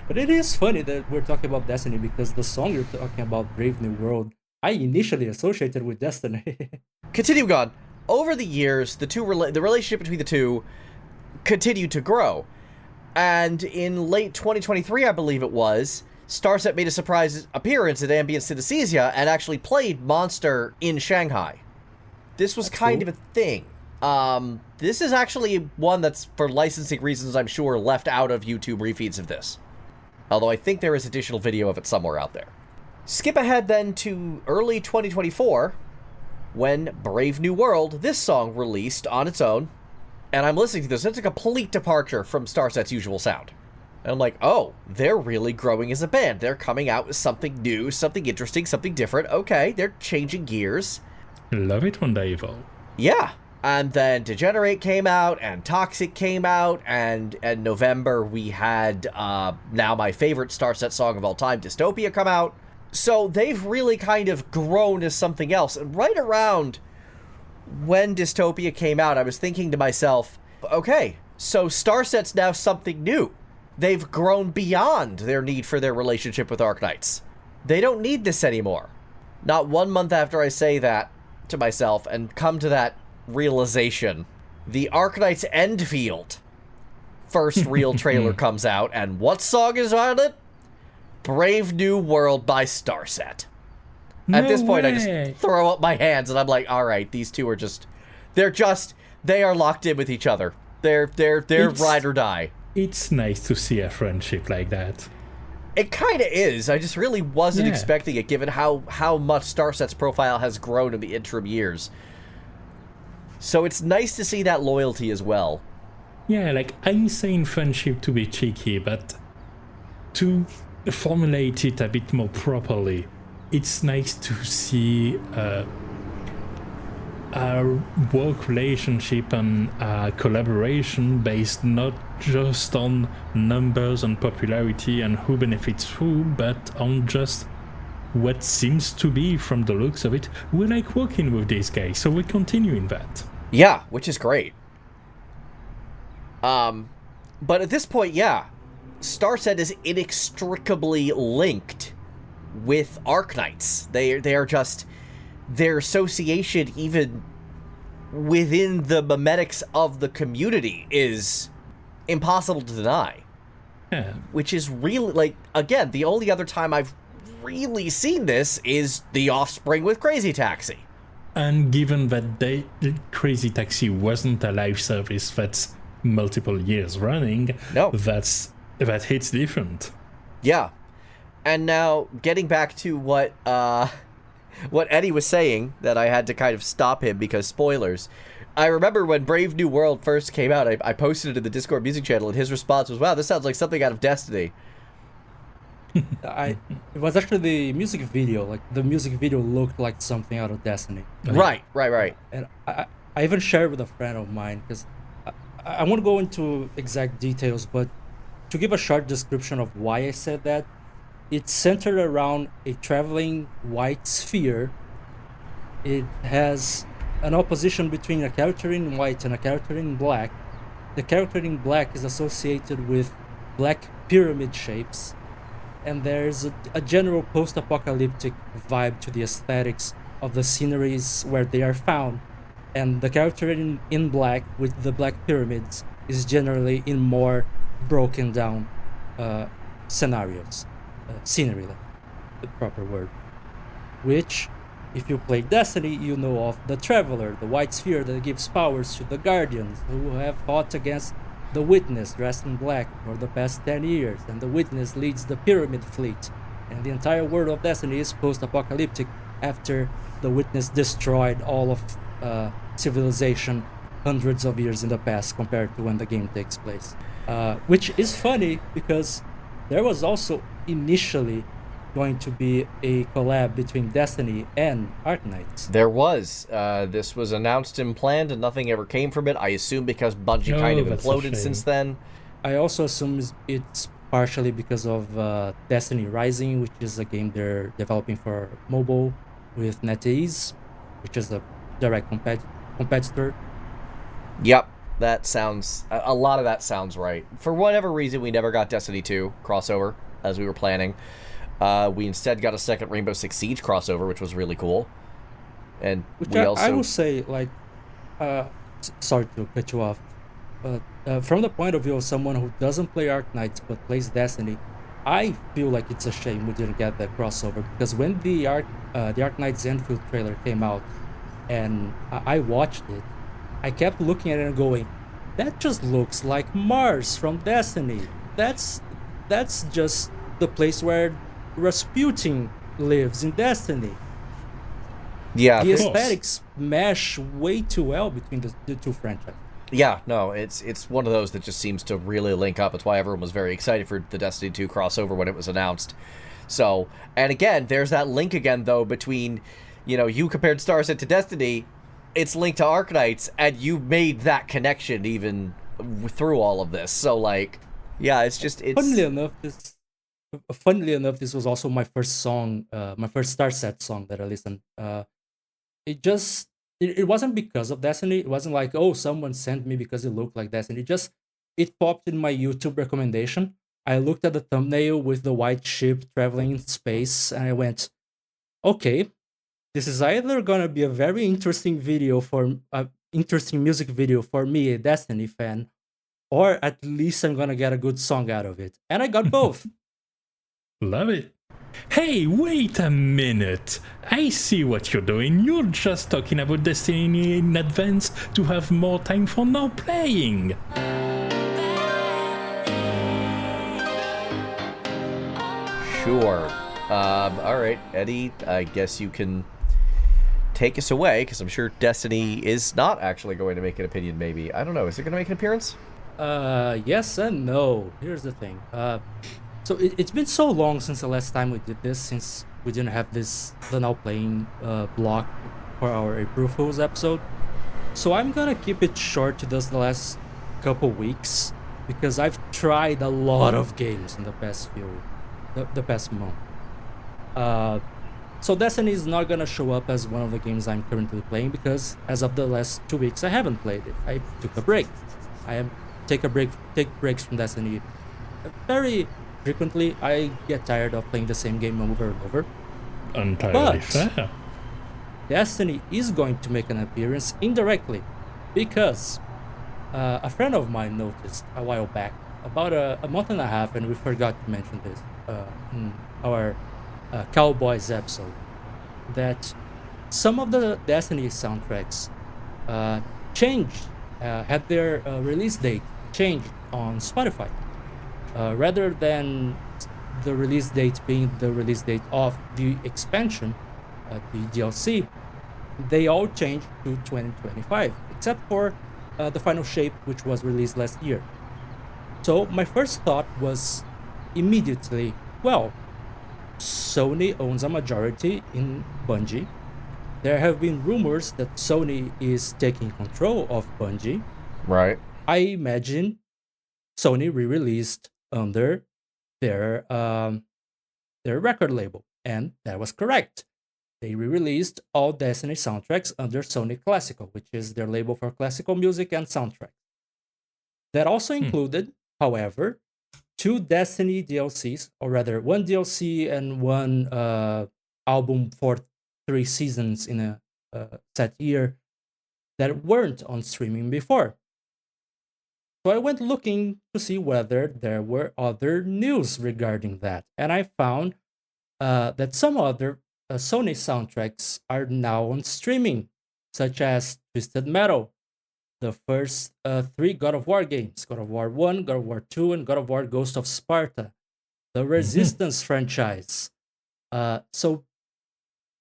But it is funny that we're talking about Destiny because the song you're talking about, Brave New World, I initially associated with Destiny. Continuing on, over the years, the relationship between the two continued to grow. And in late 2023, I believe it was, Starset made a surprise appearance at Ambient Synesthesia and actually played Monster in Shanghai. This was kind of a thing. This is actually one that's, for licensing reasons, I'm sure, left out of YouTube refeeds of this. Although I think there is additional video of it somewhere out there. Skip ahead then to early 2024, when Brave New World, this song, released on its own. And I'm listening to this, it's a complete departure from Starset's usual sound. And I'm like, oh, they're really growing as a band. They're coming out with something new, something interesting, something different. Okay, they're changing gears. Love it when they evolve. Yeah. And then Degenerate came out, and Toxic came out, and in November we had now my favorite Starset song of all time, Dystopia, come out. So they've really kind of grown as something else. And right around when Dystopia came out, I was thinking to myself, okay, so Starset's now something new. They've grown beyond their need for their relationship with Arknights. They don't need this anymore. Not 1 month after I say that to myself and come to that realization, the Arknights Endfield first real trailer comes out, and what song is on it? Brave New World by Starset. At this point, I just throw up my hands, and I'm like, all right, these two are they are locked in with each other. They're ride or die. It's nice to see a friendship like that. It kind of is. I just really wasn't expecting it, given how much Starset's profile has grown in the interim years. So it's nice to see that loyalty as well. Yeah, like, I'm saying friendship to be cheeky, but to formulate it a bit more properly, it's nice to see a work relationship and a collaboration based not just on numbers and popularity and who benefits who, but on just what seems to be, from the looks of it, we like working with these guys, so we're continuing that. Yeah, which is great. But at this point, yeah, Starset is inextricably linked with Arknights. They are just, their association even within the memetics of the community is impossible to deny. Yeah. Which is really, like, again, the only other time I've really seen this is The Offspring with Crazy Taxi. And given that Crazy Taxi wasn't a live service that's multiple years running, that hits different. Yeah. And now, getting back to what Eddie was saying, that I had to kind of stop him because spoilers. I remember when Brave New World first came out, I posted it in the Discord music channel, and his response was, wow, this sounds like something out of Destiny. It was actually the music video. Like, the music video looked like something out of Destiny. Right. And I even shared with a friend of mine, because I won't go into exact details, but to give a short description of why I said that, it's centered around a traveling white sphere. It has an opposition between a character in white and a character in black. The character in black is associated with black pyramid shapes, and there's a general post-apocalyptic vibe to the aesthetics of the sceneries where they are found. And the character in black with the black pyramids is generally in more broken down scenarios. Scenery, the proper word. Which, if you play Destiny, you know of the Traveler, the white sphere that gives powers to the Guardians, who have fought against the Witness dressed in black for the past 10 years, and the Witness leads the Pyramid Fleet. And the entire world of Destiny is post-apocalyptic after the Witness destroyed all of civilization hundreds of years in the past compared to when the game takes place. Which is funny because there was also initially going to be a collab between Destiny and Arknights. There was. This was announced and planned, and nothing ever came from it. I assume because Bungie kind of imploded since then. I also assume it's partially because of Destiny Rising, which is a game they're developing for mobile with NetEase, which is a direct competitor. Yep, that sounds... A lot of that sounds right. For whatever reason, we never got Destiny 2 crossover, as we were planning. We instead got a second Rainbow Six Siege crossover, which was really cool. And which we also... I will say, like... sorry to cut you off. But from the point of view of someone who doesn't play Arknights but plays Destiny, I feel like it's a shame we didn't get that crossover, because when the Arknights Enfield trailer came out and I watched it, I kept looking at it and going, that just looks like Mars from Destiny. That's just the place where Rasputin lives in Destiny. Yeah, the aesthetics mesh way too well between the two franchises. Yeah, no, it's one of those that just seems to really link up. It's why everyone was very excited for the Destiny 2 crossover when it was announced. So, and again, there's that link again, though, between, you compared Starset to Destiny, it's linked to Arknights, and you made that connection even through all of this. So, like, yeah, it's... Funnily enough, this was also my first song, my first Starset song that I listened. It wasn't because of Destiny. It wasn't like, oh, someone sent me because it looked like Destiny. It popped in my YouTube recommendation. I looked at the thumbnail with the white ship traveling in space, and I went, okay, this is either gonna be a very interesting interesting music video for me, a Destiny fan, or at least I'm gonna get a good song out of it. And I got both. Love it. Hey, wait a minute. I see what you're doing. You're just talking about Destiny in advance to have more time for now playing. Sure. All right, Eddie, I guess you can take us away, because I'm sure Destiny is not actually going to make an opinion, maybe. I don't know. Is it going to make an appearance? Yes and no. Here's the thing. So it's been so long since the last time we did this, since we didn't have the now playing block for our April Fool's episode. So I'm gonna keep it short to just the last couple weeks, because I've tried a lot of games in the past month. So Destiny is not gonna show up as one of the games I'm currently playing, because as of the last 2 weeks I haven't played it. I took a break. Take breaks from Destiny very frequently. I get tired of playing the same game over and over. Entirely fair. Destiny is going to make an appearance indirectly, because a friend of mine noticed a while back, about a month and a half, and we forgot to mention this in our Cowboys episode, that some of the Destiny soundtracks changed, had their release date changed on Spotify. Rather than the release date being the release date of the expansion, the DLC, they all changed to 2025, except for the final shape, which was released last year. So my first thought was immediately, well, Sony owns a majority in Bungie. There have been rumors that Sony is taking control of Bungie. Right. I imagine Sony re-released under their record label, and that was correct. They re-released all Destiny soundtracks under Sony Classical, which is their label for classical music and soundtrack. That also included, however, 2 Destiny DLCs, or rather 1 DLC and 1 album for 3 seasons in a set year that weren't on streaming before. So I went looking to see whether there were other news regarding that, and I found that some other Sony soundtracks are now on streaming, such as Twisted Metal, the first 3 God of War games, God of War 1, God of War 2, and God of War Ghost of Sparta, the Resistance franchise. So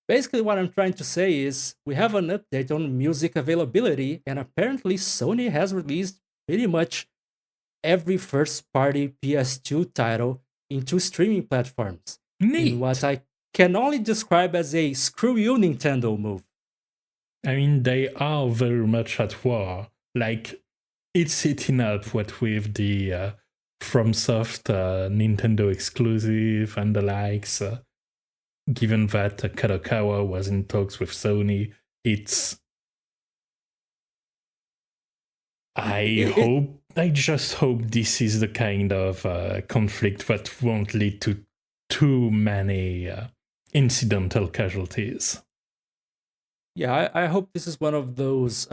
basically what I'm trying to say is we have an update on music availability, and apparently Sony has released pretty much every first-party PS2 title into streaming platforms. Neat. In what I can only describe as a screw you Nintendo move. I mean, they are very much at war. Like, it's hitting up what with the FromSoft, Nintendo exclusive, and the likes. Given that Kadokawa was in talks with Sony, I just hope this is the kind of conflict that won't lead to too many incidental casualties. Yeah, I hope this is one of those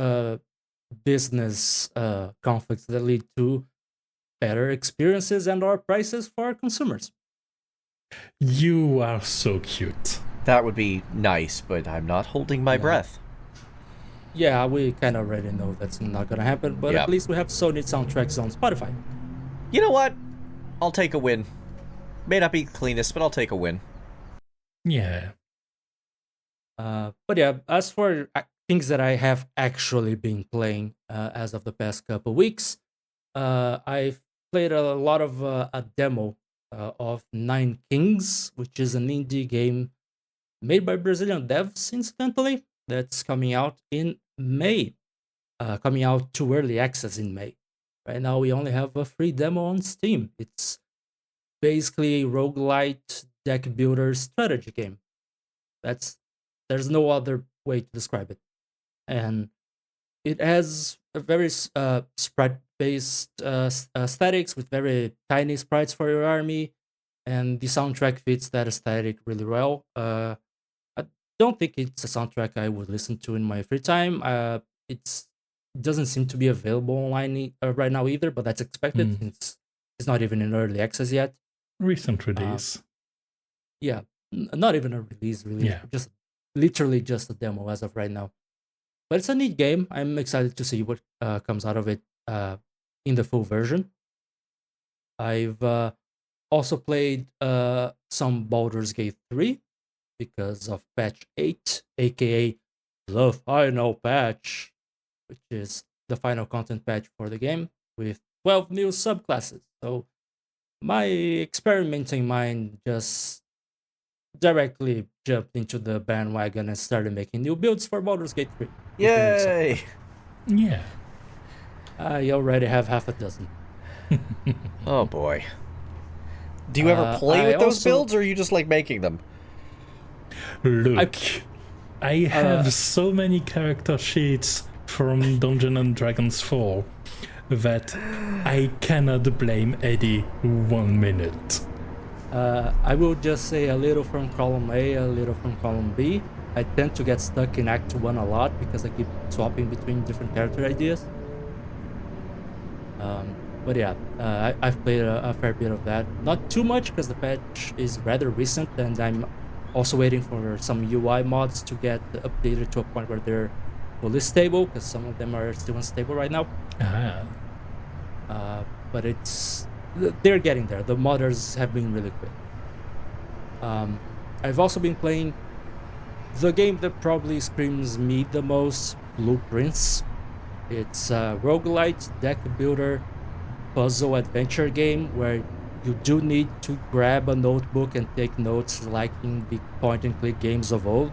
business conflicts that lead to better experiences and or prices for consumers. You are so cute. That would be nice, but I'm not holding my breath. Yeah, we kind of already know that's not gonna happen, but Yep. at least we have Sony soundtracks on Spotify. You know what? I'll take a win. May not be the cleanest, but I'll take a win. Yeah. But yeah, as for things that I have actually been playing as of the past couple weeks, I've played a lot of a demo of Nine Kings, which is an indie game made by Brazilian devs, incidentally, that's coming out in May. Coming out to early access in May. Right now, we only have a free demo on Steam. It's basically a roguelite deck builder strategy game. There's no other way to describe it. And it has a very sprite-based aesthetics with very tiny sprites for your army, and the soundtrack fits that aesthetic really well. I don't think it's a soundtrack I would listen to in my free time. It doesn't seem to be available online right now either, but that's expected since it's not even in early access yet. Recent release. Yeah, not even a release, really. Yeah. Just literally just a demo as of right now. But it's a neat game. I'm excited to see what comes out of it in the full version. I've also played some Baldur's Gate 3 because of patch 8, aka the final patch, which is the final content patch for the game with 12 new subclasses. So my experimenting mind just directly jumped into the bandwagon and started making new builds for Baldur's Gate 3. Yay! Yeah. I already have half a dozen. Oh boy. Do you ever play with those builds, or are you just like making them? Look, I have so many character sheets from Dungeons and Dragons 4 that I cannot blame Eddie 1 minute. I will just say a little from column A, a little from column B. I tend to get stuck in Act 1 a lot because I keep swapping between different character ideas. But yeah, I've played a fair bit of that. Not too much because the patch is rather recent, and I'm also waiting for some UI mods to get updated to a point where they're fully stable, because some of them are still unstable right now. But they're getting there. The modders have been really quick. I've also been playing the game that probably screams me the most, Blueprints. It's a roguelite deck builder puzzle adventure game where you do need to grab a notebook and take notes like in the point and click games of old.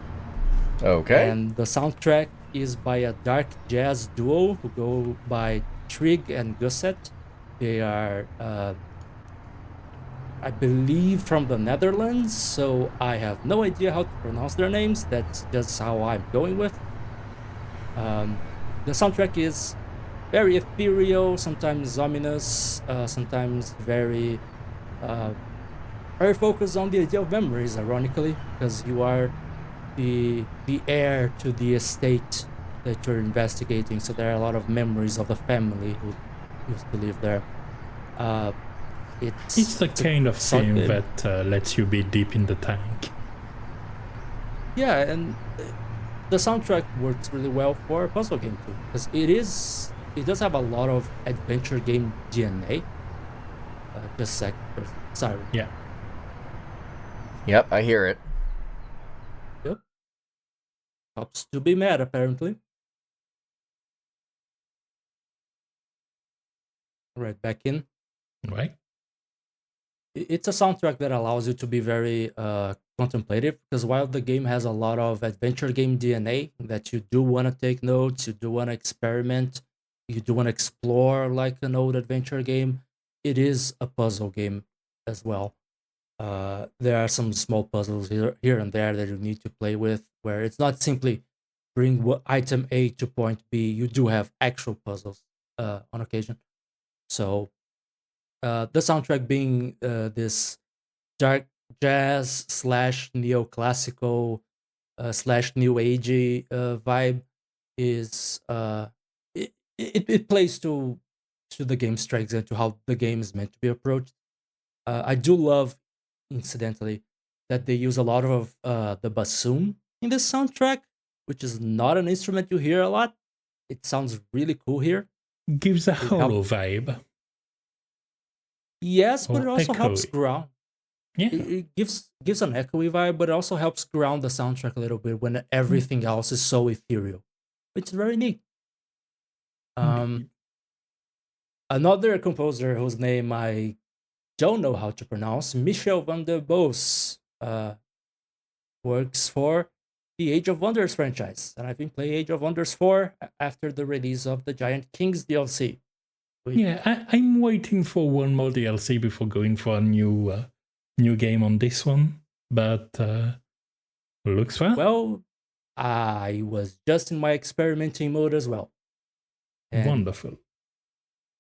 Okay. And the soundtrack is by a dark jazz duo who go by Trig and Gusset. They are, I believe, from the Netherlands, so I have no idea how to pronounce their names. That's just how I'm going with. The soundtrack is very ethereal, sometimes ominous, sometimes very focused on the idea of memories, ironically, because you are the heir to the estate that you're investigating, so there are a lot of memories of the family who used to live there. It's the kind of thing that lets you be deep in the tank. Yeah, and the soundtrack works really well for a puzzle game too, because it does have a lot of adventure game DNA. Just a sec. Sorry. Yeah. Yep, I hear it. Yep. Helps to be mad, apparently. Right, back in. Right. It's a soundtrack that allows you to be very contemplative, because while the game has a lot of adventure game DNA, that you do want to take notes, you do want to experiment, you do want to explore like an old adventure game, it is a puzzle game as well. There are some small puzzles here and there that you need to play with, where it's not simply bring item A to point B. You do have actual puzzles on occasion. So the soundtrack being this dark jazz / neoclassical / new agey vibe is it plays to the game's strengths and to how the game is meant to be approached. I do love, incidentally, that they use a lot of the bassoon in this soundtrack, which is not an instrument you hear a lot. It sounds really cool here. Gives a hollow vibe. Yes, but it also helps echoey. ground. Yeah. It gives an echoey vibe, but it also helps ground the soundtrack a little bit when everything else is so ethereal, which is very neat. Another composer whose name I don't know how to pronounce, Michel van der Bos, works for the Age of Wonders franchise, and I've been playing Age of Wonders 4 after the release of the Giant Kings DLC. I'm waiting for one more DLC before going for a new game on this one, but looks fun. Well, I was just in my experimenting mode as well. And wonderful.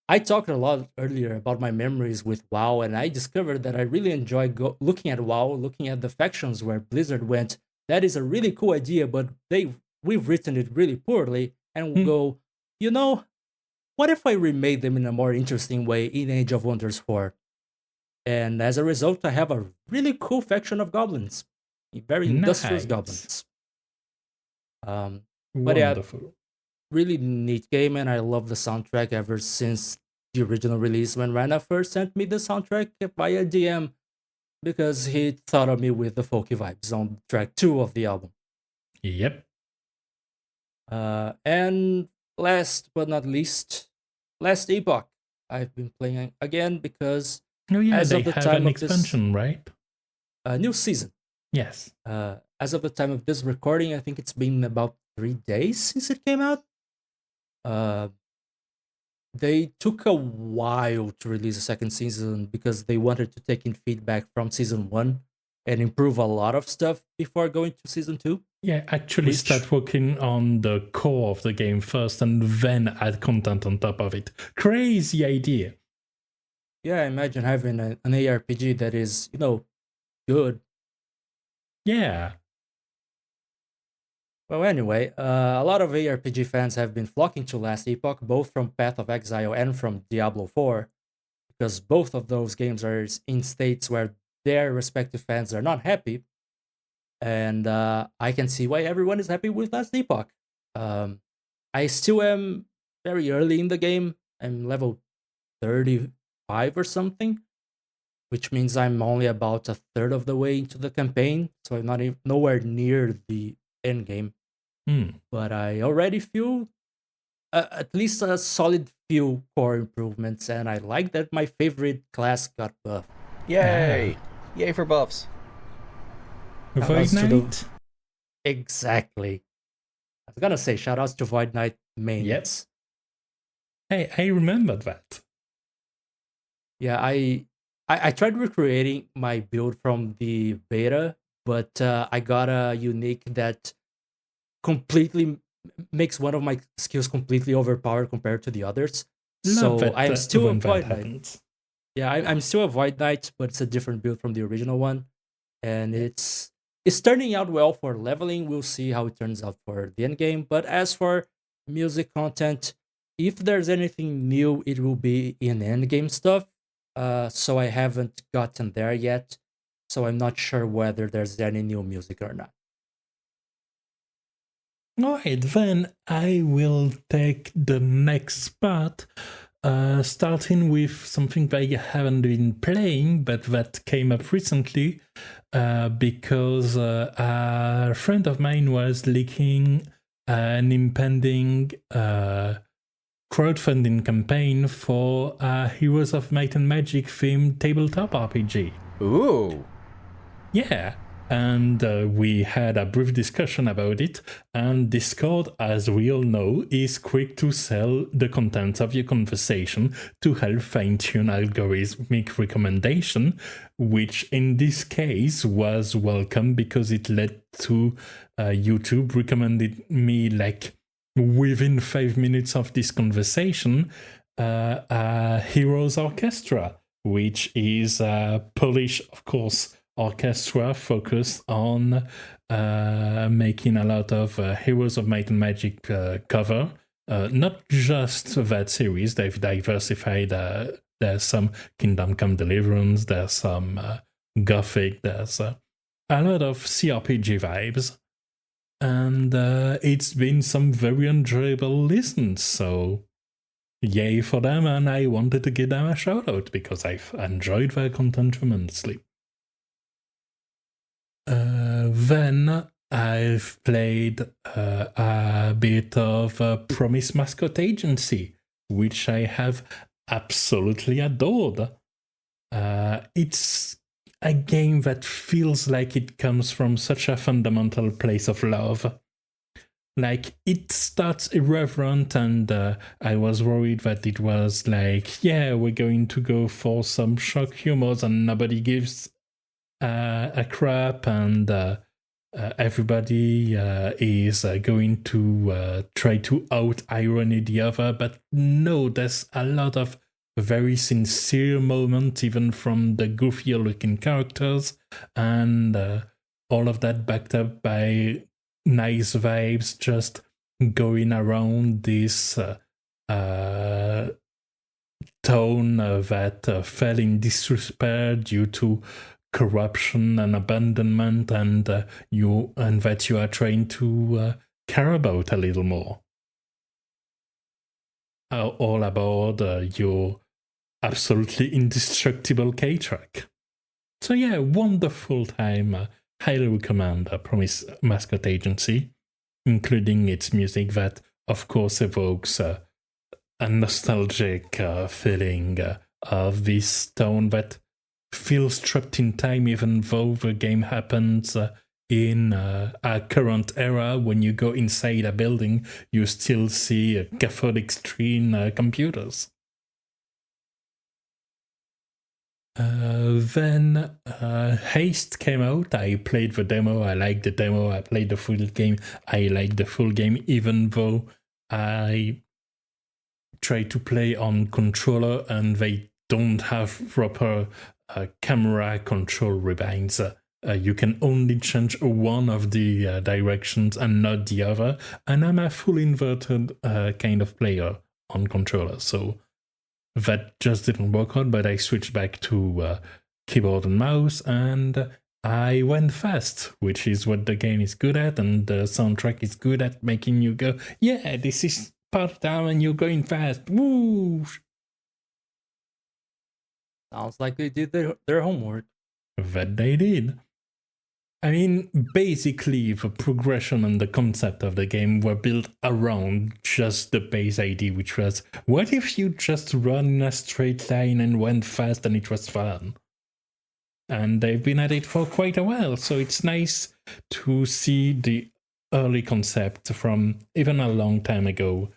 I talked a lot earlier about my memories with WoW, and I discovered that I really enjoy looking at WoW, looking at the factions where Blizzard went. That is a really cool idea, but we've written it really poorly, and we'll go, what if I remade them in a more interesting way in Age of Wonders 4? And as a result, I have a really cool faction of goblins. Very industrious goblins. But wonderful. Yeah, really neat game, and I love the soundtrack ever since the original release when Rana first sent me the soundtrack via DM because he thought of me with the folky vibes on track 2 of the album. Yep. And last but not least, Last Epoch. I've been playing again because as they have an expansion, right? New season. Yes. As of the time of this recording, I think it's been about 3 days since it came out. They took a while to release a second season because they wanted to take in feedback from season 1 and improve a lot of stuff before going to season 2. Yeah, actually start working on the core of the game first and then add content on top of it. Crazy idea. Yeah, imagine having an ARPG that is, good. Yeah. Well, anyway, a lot of ARPG fans have been flocking to Last Epoch, both from Path of Exile and from Diablo 4, because both of those games are in states where their respective fans are not happy. And I can see why everyone is happy with Last Epoch. I still am very early in the game. I'm level 35 or something, which means I'm only about a third of the way into the campaign, so I'm not nowhere near the end game. But I already feel at least a solid few core improvements, and I like that my favorite class got buffed. Yay! Yay for buffs. Void Knight? Exactly. I was gonna say shoutouts to Void Knight mains. Yes. Hey, I remembered that. Yeah, I tried recreating my build from the beta, but I got a unique that completely makes one of my skills completely overpowered compared to the others. So I'm still a Void Knight. Yeah, I'm still a Void Knight, but it's a different build from the original one. And it's turning out well for leveling. We'll see how it turns out for the end game. But as for music content, if there's anything new, it will be in end game stuff. So I haven't gotten there yet. So I'm not sure whether there's any new music or not. Alright, then I will take the next part, starting with something that I haven't been playing, but that came up recently, because a friend of mine was leaking an impending crowdfunding campaign for a Heroes of Might and Magic themed tabletop RPG. Ooh. Yeah. and we had a brief discussion about it. And Discord, as we all know, is quick to sell the contents of your conversation to help fine-tune algorithmic recommendation, which in this case was welcome because it led to YouTube recommended me, like, within 5 minutes of this conversation, Heroes Orchestra, which is a Polish, of course, orchestra focused on making a lot of Heroes of Might and Magic cover. Not just that series, they've diversified. There's some Kingdom Come Deliverance, there's some Gothic, there's a lot of CRPG vibes. And it's been some very enjoyable listens, so yay for them, and I wanted to give them a shout out because I've enjoyed their content tremendously. Then I've played a bit of Promise Mascot Agency, which I have absolutely adored. It's a game that feels like it comes from such a fundamental place of love. Like, it starts irreverent, and I was worried that it was like, yeah, we're going to go for some shock humors and nobody gives a crap, and everybody is going to try to out-irony the other. But no, there's a lot of very sincere moments, even from the goofier looking characters, and all of that backed up by nice vibes, just going around this town that fell in disrepair due to corruption and abandonment, and that you are trying to care about a little more. All aboard your absolutely indestructible K-Track. So yeah, wonderful time. Highly recommend Promise Mascot Agency, including its music that, of course, evokes a nostalgic feeling of this town that feels trapped in time, even though the game happens in a current era. When you go inside a building, you still see cathodic screen computers. Then Haste came out. I played the demo. I liked the demo. I played the full game. I like the full game, even though I try to play on controller and they don't have proper camera control rebinds. You can only change one of the directions and not the other. And I'm a full inverted kind of player on controller, so that just didn't work out, but I switched back to keyboard and mouse, and I went fast, which is what the game is good at, and the soundtrack is good at making you go, yeah, this is part time and you're going fast. Woo! Sounds like they did their homework. That they did. I mean, basically, the progression and the concept of the game were built around just the base idea, which was, what if you just run in a straight line and went fast and it was fun? And they've been at it for quite a while, so it's nice to see the early concept from even a long time ago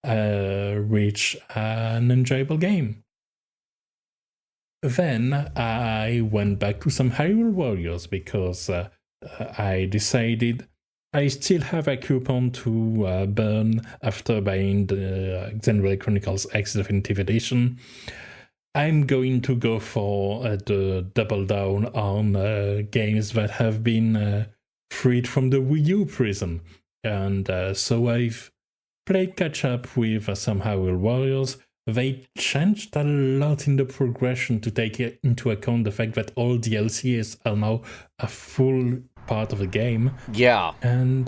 reach an enjoyable game. Then I went back to some Hyrule Warriors because I decided I still have a coupon to burn after buying the Xenoblade Chronicles X Definitive Edition. I'm going to go for the double down on games that have been freed from the Wii U prison. And so I've played catch up with some Hyrule Warriors. They changed a lot in the progression to take into account the fact that all DLCs are now a full part of the game. Yeah. And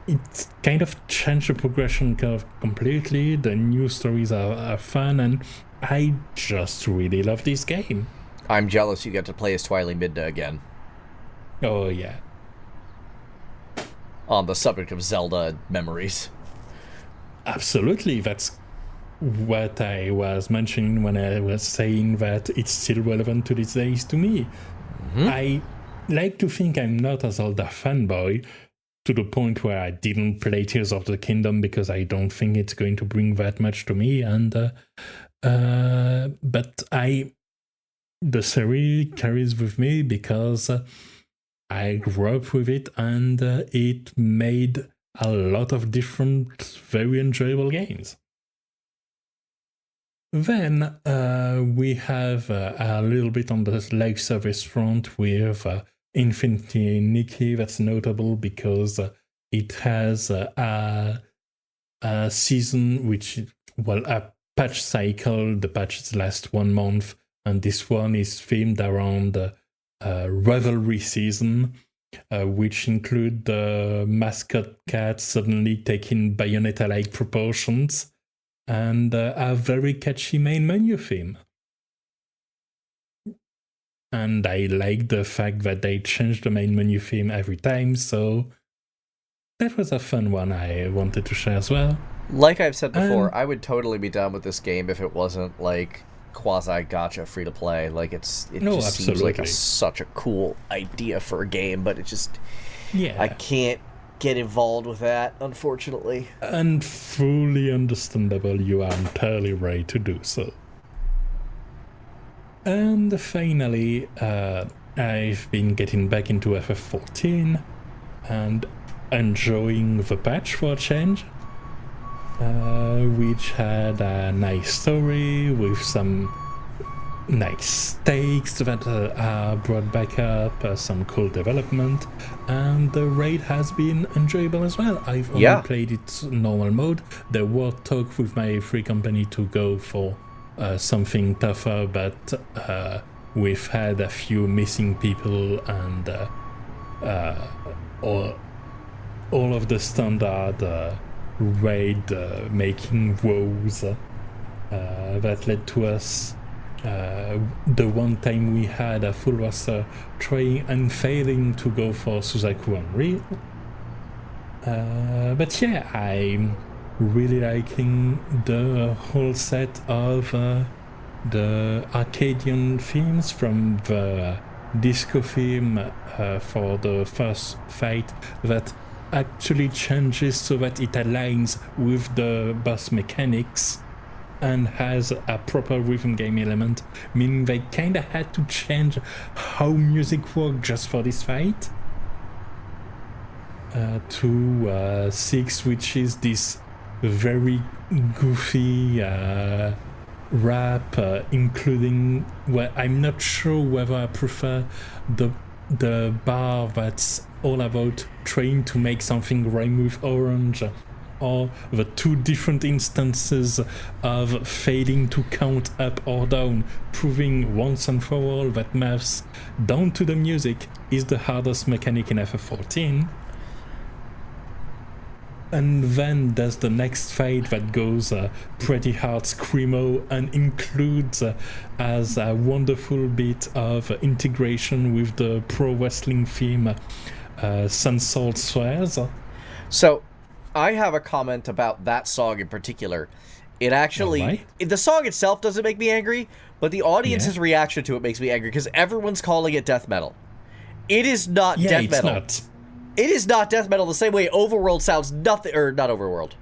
it kind of changed the progression curve completely. The new stories are fun, and I just really love this game. I'm jealous you get to play as Twilight Midna again. Oh, yeah. On the subject of Zelda memories. Absolutely, that's what I was mentioning when I was saying that it's still relevant to these days to me. Mm-hmm. I like to think I'm not a Zelda fanboy, to the point where I didn't play Tears of the Kingdom because I don't think it's going to bring that much to me. And but the series carries with me because I grew up with it, and it made a lot of different, very enjoyable games. Then we have a little bit on the live service front with Infinity Nikki. That's notable because it has a season which, a patch cycle. The patches last 1 month, and this one is themed around Revelry season, which include the mascot cat suddenly taking Bayonetta-like proportions, and a very catchy main menu theme. And I like the fact that they change the main menu theme every time, so that was a fun one I wanted to share as well. Like I've said before, I would totally be down with this game if it wasn't like quasi-gacha free-to-play. Like it just seems like such a cool idea for a game, but it just... Yeah. I can't get involved with that, unfortunately. And fully understandable, you are entirely right to do so. And finally, I've been getting back into FF14 and enjoying the patch for a change, which had a nice story with some nice stakes that are brought back up, some cool development, and the raid has been enjoyable as well. I've only played it normal mode. There were talk with my free company to go for something tougher, but we've had a few missing people and all of the standard raid making woes that led to us the one time we had a full roster trying and failing to go for Suzaku Unreal. But yeah, I'm really liking the whole set of the Arcadian themes, from the disco theme for the first fight that actually changes so that it aligns with the boss mechanics and has a proper rhythm game element, meaning they kinda had to change how music worked just for this fight. To 6, which is this very goofy rap, including, well, I'm not sure whether I prefer the bar that's all about trying to make something rhyme with orange, or the two different instances of failing to count up or down, proving once and for all that maths down to the music is the hardest mechanic in FF14. And then there's the next fight that goes pretty hard screamo and includes as a wonderful bit of integration with the pro wrestling theme, Sun Salt Swears. So, I have a comment about that song in particular. It actually... The song itself doesn't make me angry, but the audience's reaction to it makes me angry, because everyone's calling it death metal. It is not death metal. Not. It is not death metal the same way Overworld sounds nothing... Or, not Overworld.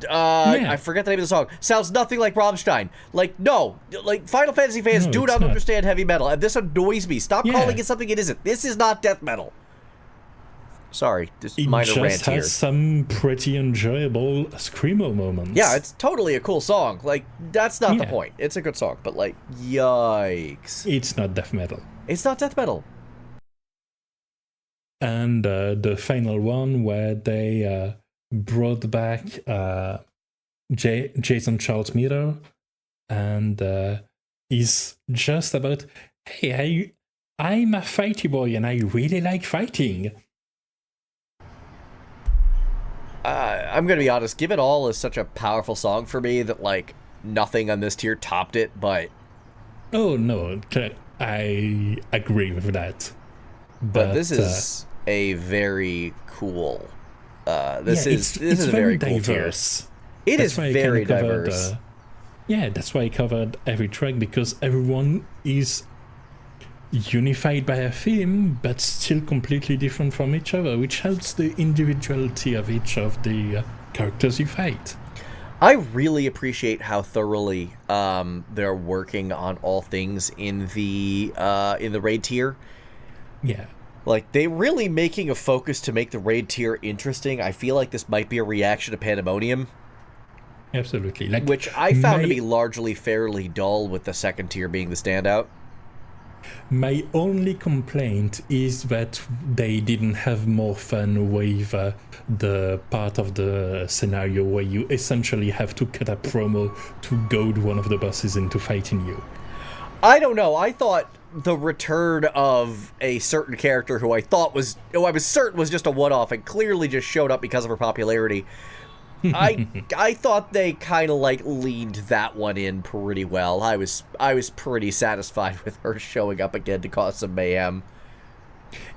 I forget the name of the song. Sounds nothing like Rammstein. Like, no. Like, Final Fantasy fans do not understand heavy metal, and this annoys me. Stop calling it something it isn't. This is not death metal. Sorry, just minor rant here. It just has some pretty enjoyable screamo moments. Yeah, it's totally a cool song. Like, that's not the point. It's a good song, but like, yikes. It's not death metal. It's not death metal. And the final one where they brought back Jason Charles Miller, and is just about, hey, I'm a fighty boy and I really like fighting. I'm gonna be honest, Give It All is such a powerful song for me that, like, nothing on this tier topped it, but... Oh, no, I agree with that. But this is a very cool... This is a very cool diverse. Tier. It is very diverse. That's why I covered every track, because everyone is unified by a theme, but still completely different from each other, which helps the individuality of each of the characters you fight. I really appreciate how thoroughly they're working on all things in the raid tier. Yeah. Like, they really making a focus to make the raid tier interesting. I feel like this might be a reaction to Pandemonium. Absolutely. Which I found to be largely fairly dull, with the second tier being the standout. My only complaint is that they didn't have more fun with the part of the scenario where you essentially have to cut a promo to goad one of the bosses into fighting you. I don't know. I thought the return of a certain character who I was certain was just a one-off and clearly just showed up because of her popularity. I thought they kind of like leaned that one in pretty well. I was pretty satisfied with her showing up again to cause some mayhem.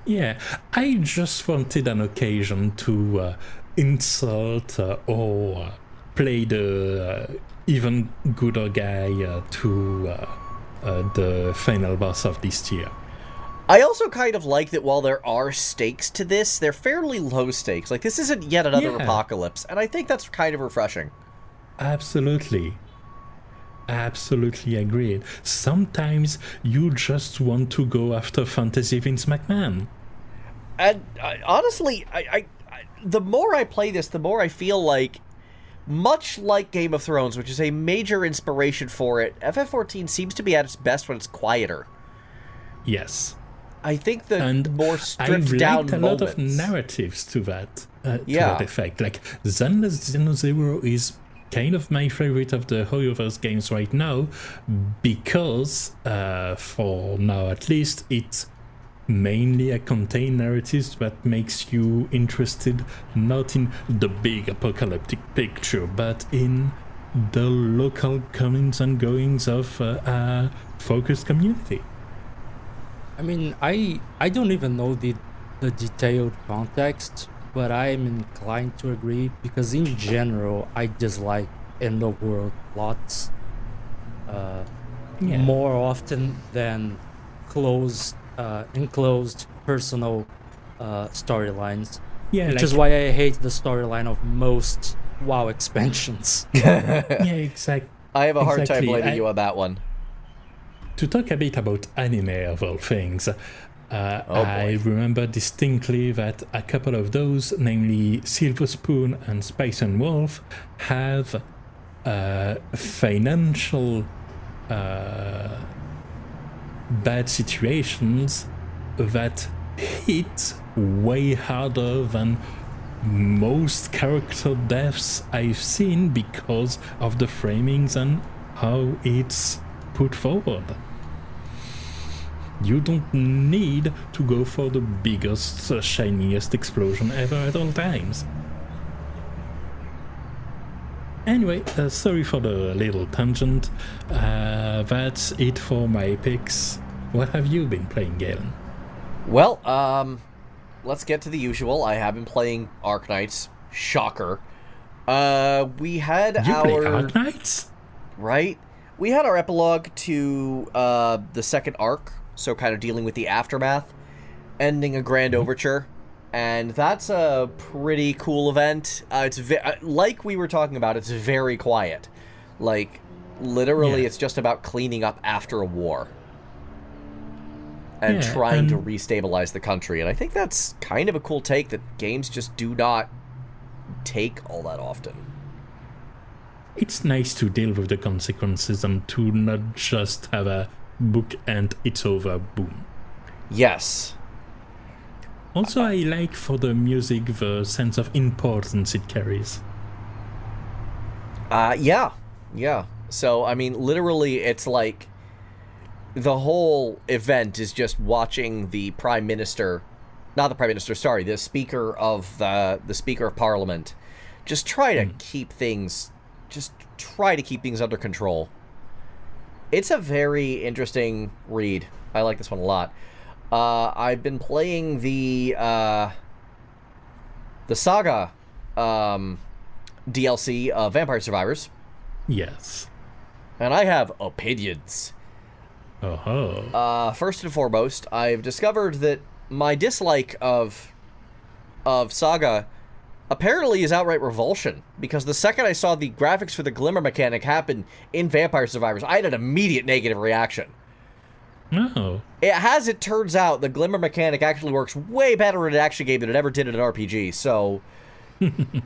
Yeah, I just wanted an occasion to insult or play the even gooder guy to the final boss of this tier. I also kind of like that while there are stakes to this, they're fairly low stakes. Like, this isn't yet another apocalypse, and I think that's kind of refreshing. Absolutely. Absolutely agreed. Sometimes you just want to go after Fantasy Vince McMahon. And honestly, I the more I play this, the more I feel like, much like Game of Thrones, which is a major inspiration for it, FF14 seems to be at its best when it's quieter. Yes. I think the more stripped I've down liked a moments. lot of narratives to that effect. Like, Zelda Xeno'Zero is kind of my favorite of the Hoyoverse games right now, because, for now at least, it's mainly a contained narrative that makes you interested not in the big apocalyptic picture, but in the local comings and goings of a focused community. I mean, I don't even know the detailed context, but I'm inclined to agree, because in general, I dislike end of world plots more often than enclosed personal storylines. Yeah, which is why I hate the storyline of most WoW expansions. Yeah, exactly. I have a hard time blaming you on that one. To talk a bit about anime of all things, I remember distinctly that a couple of those, namely Silver Spoon and Spice and Wolf, have financial bad situations that hit way harder than most character deaths I've seen, because of the framings and how it's put forward. You don't need to go for the biggest, shiniest explosion ever at all times. Anyway, sorry for the little tangent. That's it for my picks. What have you been playing, Galen? Well, let's get to the usual. I have been playing Arknights. Shocker. We had You play Arknights? Right? We had our epilogue to the second arc, so kind of dealing with the aftermath, ending a grand overture, and that's a pretty cool event. It's like we were talking about, it's very quiet. Like, literally, it's just about cleaning up after a war and trying to restabilize the country, and I think that's kind of a cool take that games just do not take all that often. It's nice to deal with the consequences and to not just have a book and it's over, boom. Yes. Also, I like for the music the sense of importance it carries. Yeah. So, I mean, literally, it's like the whole event is just watching the Prime Minister, not the Prime Minister, sorry, the Speaker of Parliament, just try to keep things under control. It's a very interesting read. I like this one a lot. I've been playing the Saga DLC of Vampire Survivors. Yes. And I have opinions. Oh. First and foremost, I've discovered that my dislike of Saga apparently is outright revulsion, because the second I saw the graphics for the glimmer mechanic happen in Vampire Survivors, I had an immediate negative reaction. No. As it turns out, the glimmer mechanic actually works way better in an action game than it ever did in an RPG, so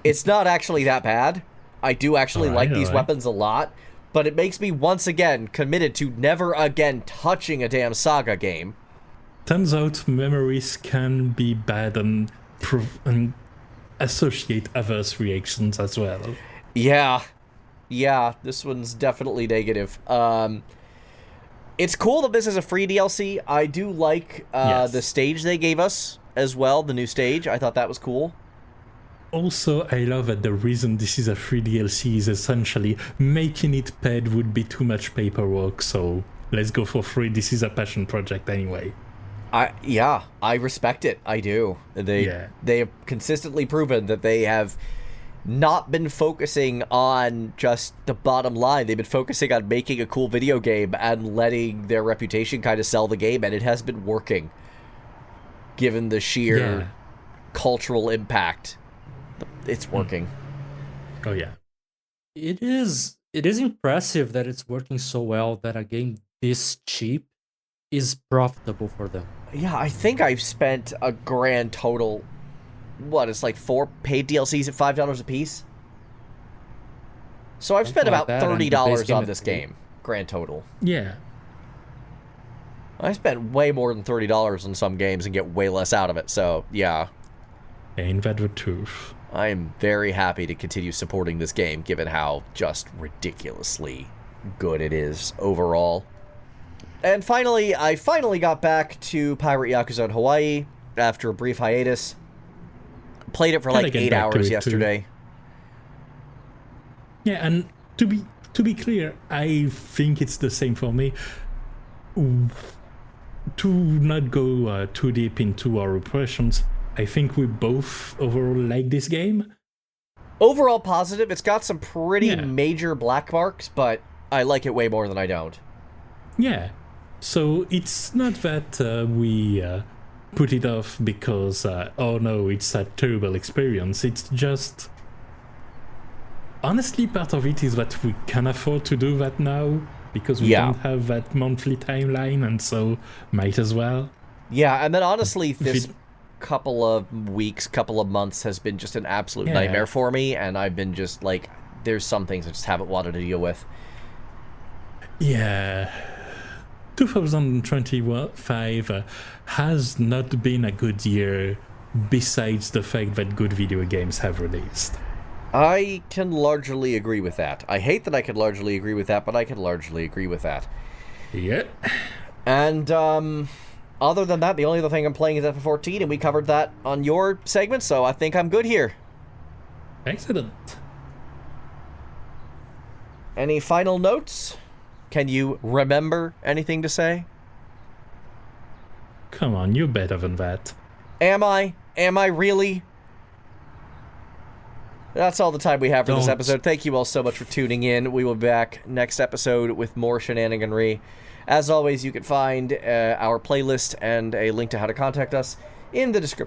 it's not actually that bad. I do actually like these weapons a lot, but it makes me once again committed to never again touching a damn Saga game. Turns out memories can be bad and associate adverse reactions as well. Yeah, this one's definitely negative. It's cool that this is a free DLC. I do like the stage they gave us as well, the new stage. I thought that was cool. Also, I love that the reason this is a free DLC is essentially making it paid would be too much paperwork, so let's go for free. This is a passion project anyway. I respect it. I do. They have consistently proven that they have not been focusing on just the bottom line. They've been focusing on making a cool video game and letting their reputation kind of sell the game, and it has been working, given the sheer cultural impact. It's working. Oh yeah. It is impressive that it's working so well that a game this cheap is profitable for them. Yeah, I think I've spent a grand total, it's like 4 paid DLCs at $5 a piece? So I've spent about $30 on this game, grand total. Yeah. I spent way more than $30 on some games and get way less out of it, so yeah. Ain't that the truth? I am very happy to continue supporting this game, given how just ridiculously good it is overall. And finally, I got back to Pirate Yakuza in Hawaii after a brief hiatus. Played it for like 8 hours yesterday. Yeah, and to be clear, I think it's the same for me. To not go too deep into our impressions, I think we both overall like this game. Overall positive. It's got some pretty major black marks, but I like it way more than I don't. Yeah. So it's not that we put it off because, oh no, it's a terrible experience. It's just... Honestly, part of it is that we can afford to do that now, because we don't have that monthly timeline, and so might as well. Yeah, and then honestly, this couple of weeks, couple of months has been just an absolute nightmare for me, and I've been just like, there's some things I just haven't wanted to deal with. Yeah. 2025 has not been a good year, besides the fact that good video games have released. I can largely agree with that. I hate that I can largely agree with that, but I can largely agree with that. Yeah. And, other than that, the only other thing I'm playing is FF14, and we covered that on your segment, so I think I'm good here. Excellent. Any final notes? Can you remember anything to say? Come on, you're better than that. Am I? Am I really? That's all the time we have for this episode. Thank you all so much for tuning in. We will be back next episode with more shenaniganry. As always, you can find our playlist and a link to how to contact us in the description